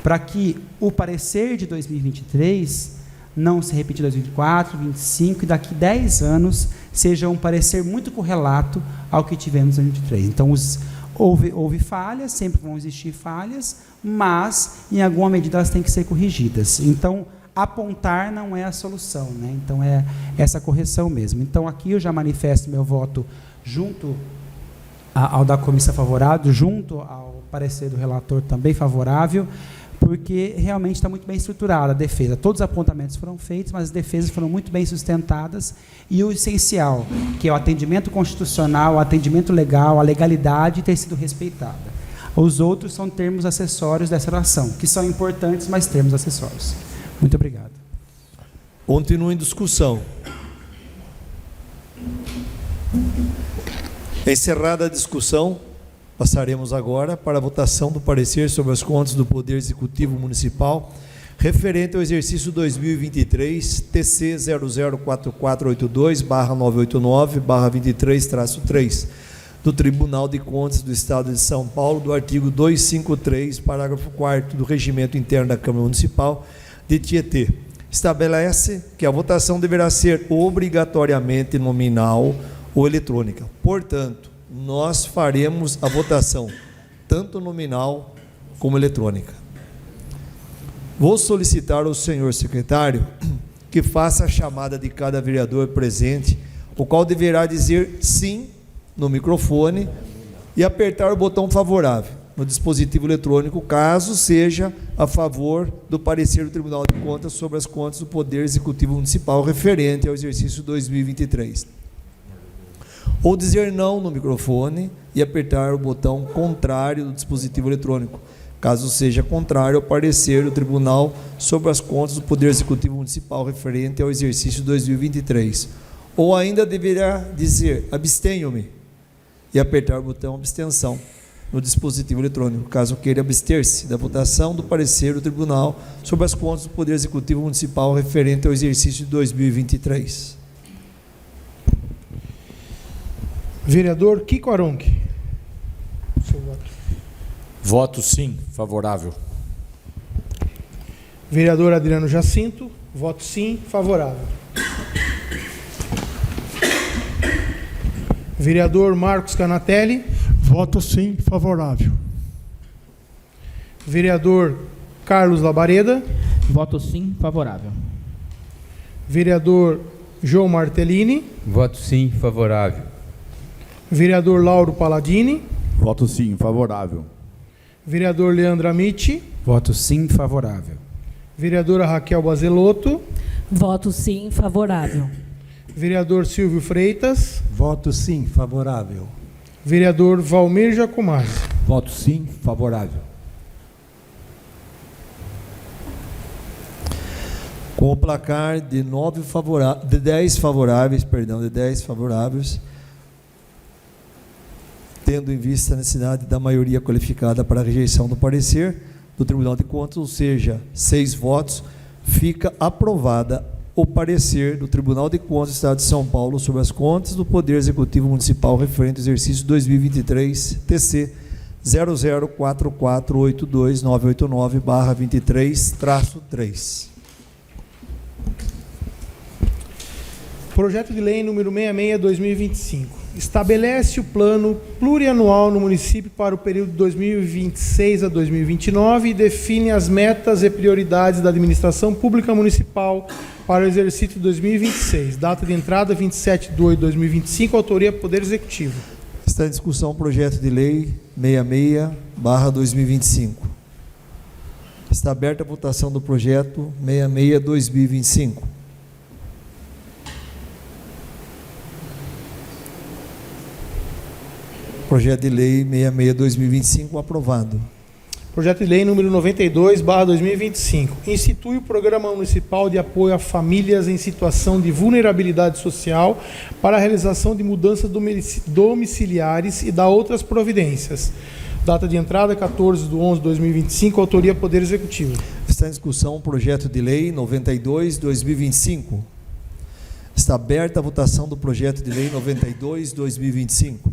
para que o parecer de 2023 não se repita em 2024, 2025 e daqui 10 anos seja um parecer muito correlato ao que tivemos em 2023. Então, houve falhas, sempre vão existir falhas, mas em alguma medida elas têm que ser corrigidas. Então, apontar não é a solução, né? Então, é essa correção mesmo. Então, aqui eu já manifesto meu voto junto ao da comissão favorável, junto ao parecer do relator também favorável, porque realmente está muito bem estruturada a defesa. Todos os apontamentos foram feitos, mas as defesas foram muito bem sustentadas e o essencial, que é o atendimento constitucional, o atendimento legal, a legalidade ter sido respeitada. Os outros são termos acessórios dessa oração, que são importantes, mas termos acessórios. Muito obrigado. Continua em discussão. Encerrada a discussão, passaremos agora para a votação do parecer sobre as contas do Poder Executivo Municipal referente ao exercício 2023, TC 004482/989/23-3 do Tribunal de Contas do Estado de São Paulo, do artigo 253, parágrafo 4º do Regimento Interno da Câmara Municipal de Tietê. Estabelece que a votação deverá ser obrigatoriamente nominal ou eletrônica. Portanto, nós faremos a votação tanto nominal como eletrônica. Vou solicitar ao senhor secretário que faça a chamada de cada vereador presente, o qual deverá dizer sim no microfone e apertar o botão favorável no dispositivo eletrônico, caso seja a favor do parecer do Tribunal de Contas sobre as contas do Poder Executivo Municipal referente ao exercício 2023. Ou dizer não no microfone e apertar o botão contrário do dispositivo eletrônico, caso seja contrário ao parecer do Tribunal sobre as contas do Poder Executivo Municipal referente ao exercício 2023. Ou ainda deverá dizer abstenho-me e apertar o botão abstenção no dispositivo eletrônico, caso queira abster-se da votação do parecer do Tribunal sobre as contas do Poder Executivo Municipal referente ao exercício de 2023. Vereador Kiko Aronchi. Seu voto. Voto sim, favorável. Vereador Adriano Jacinto. Voto sim, favorável. Vereador Marcos Canatelli. Voto sim, favorável. Vereador Carlos Labareda. Voto sim, favorável. Vereador João Martellini. Voto sim, favorável. Vereador Lauro Palladini. Voto sim, favorável. Vereador Leandro Amici. Voto sim, favorável. Vereadora Raquel Bazelotto. Voto sim, favorável. Vereador Silvio Freitas. Voto sim, favorável. Vereador Valmir Jacomazzi. Voto sim, favorável. Com o placar de 10 favoráveis, tendo em vista a necessidade da maioria qualificada para a rejeição do parecer do Tribunal de Contas, ou seja, 6 votos, fica aprovada o parecer do Tribunal de Contas do Estado de São Paulo sobre as contas do Poder Executivo Municipal referente ao exercício 2023, TC 004498989/23-3. Projeto de Lei número 66/2025. Estabelece o plano plurianual no município para o período de 2026 a 2029 e define as metas e prioridades da administração pública municipal para o exercício de 2026. Data de entrada 27/2/2025, autoria Poder Executivo. Está em discussão o projeto de lei 66/2025. Está aberta a votação do projeto 66/2025. Projeto de lei 66/2025 aprovado. Projeto de lei número 92/2025. Institui o Programa Municipal de Apoio a Famílias em Situação de Vulnerabilidade Social para a realização de mudanças domiciliares e da outras providências. Data de entrada 14/11/2025, autoria Poder Executivo. Está em discussão o projeto de lei 92/2025. Está aberta a votação do projeto de lei 92/2025.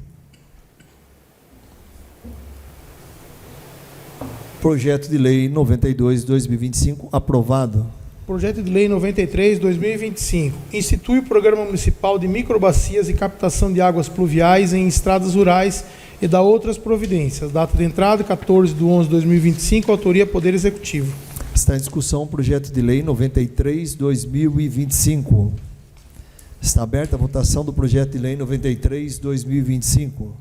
Projeto de lei 92/2025 aprovado. Projeto de lei 93/2025. Institui o Programa Municipal de Microbacias e Captação de Águas Pluviais em Estradas Rurais e da outras providências. Data de entrada 14/11/2025, autoria Poder Executivo. Está em discussão o projeto de lei 93/2025. Está aberta a votação do projeto de lei 93/2025.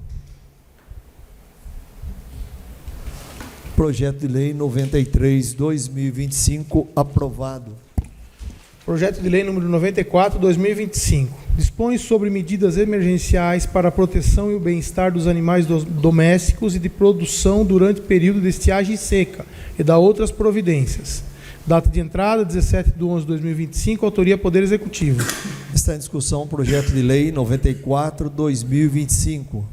Projeto de lei 93/2025 aprovado. Projeto de lei número 94/2025. Dispõe sobre medidas emergenciais para a proteção e o bem-estar dos animais domésticos e de produção durante o período de estiagem seca e da outras providências. Data de entrada 17/11/2025, autoria Poder Executivo. Está em discussão o projeto de lei 94/2025.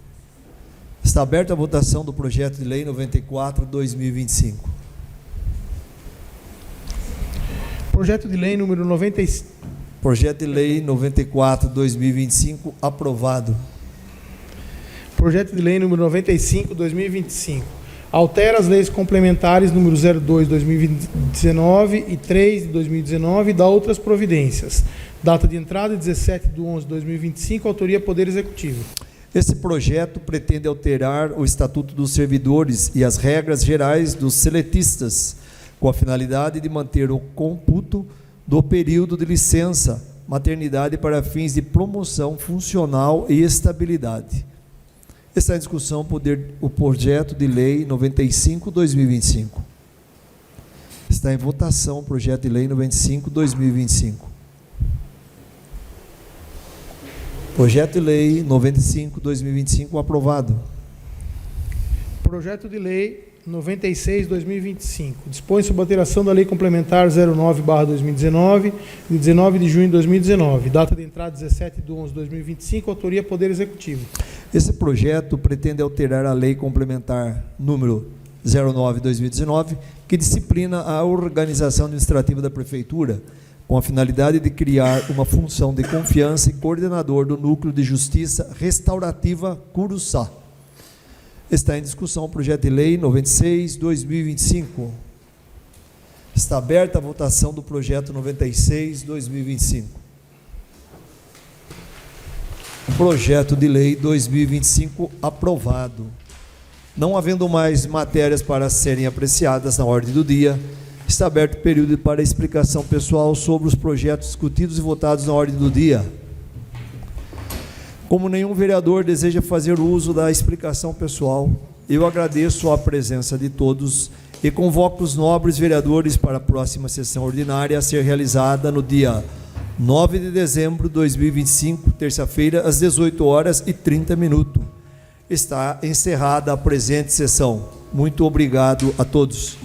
Está aberta a votação do projeto de lei 94/2025. Projeto de lei número 95. Projeto de lei 94/2025 aprovado. Projeto de lei número 95/2025. Altera as leis complementares número 02/2019 e 3/2019 e dá outras providências. Data de entrada 17/11/2025, autoria Poder Executivo. Esse projeto pretende alterar o Estatuto dos Servidores e as regras gerais dos seletistas, com a finalidade de manter o cômputo do período de licença maternidade para fins de promoção funcional e estabilidade. Está em discussão o projeto de lei 95/2025. Está em votação o projeto de lei 95/2025. Projeto de lei 95/2025 aprovado. Projeto de lei 96/2025. Dispõe sobre a alteração da Lei Complementar 09/2019, de 19 de junho de 2019. Data de entrada 17/11/2025, autoria Poder Executivo. Esse projeto pretende alterar a Lei Complementar número 09/2019, que disciplina a organização administrativa da Prefeitura, com a finalidade de criar uma função de confiança e coordenador do Núcleo de Justiça Restaurativa Curuçá. Está em discussão o projeto de lei 96/2025. Está aberta a votação do projeto 96/2025. Projeto de lei 2025 aprovado. Não havendo mais matérias para serem apreciadas na ordem do dia, Está aberto o período para explicação pessoal sobre os projetos discutidos e votados na ordem do dia. Como nenhum vereador deseja fazer uso da explicação pessoal, eu agradeço a presença de todos e convoco os nobres vereadores para a próxima sessão ordinária a ser realizada no dia 9 de dezembro de 2025, terça-feira, às 18h30. Está encerrada a presente sessão. Muito obrigado a todos.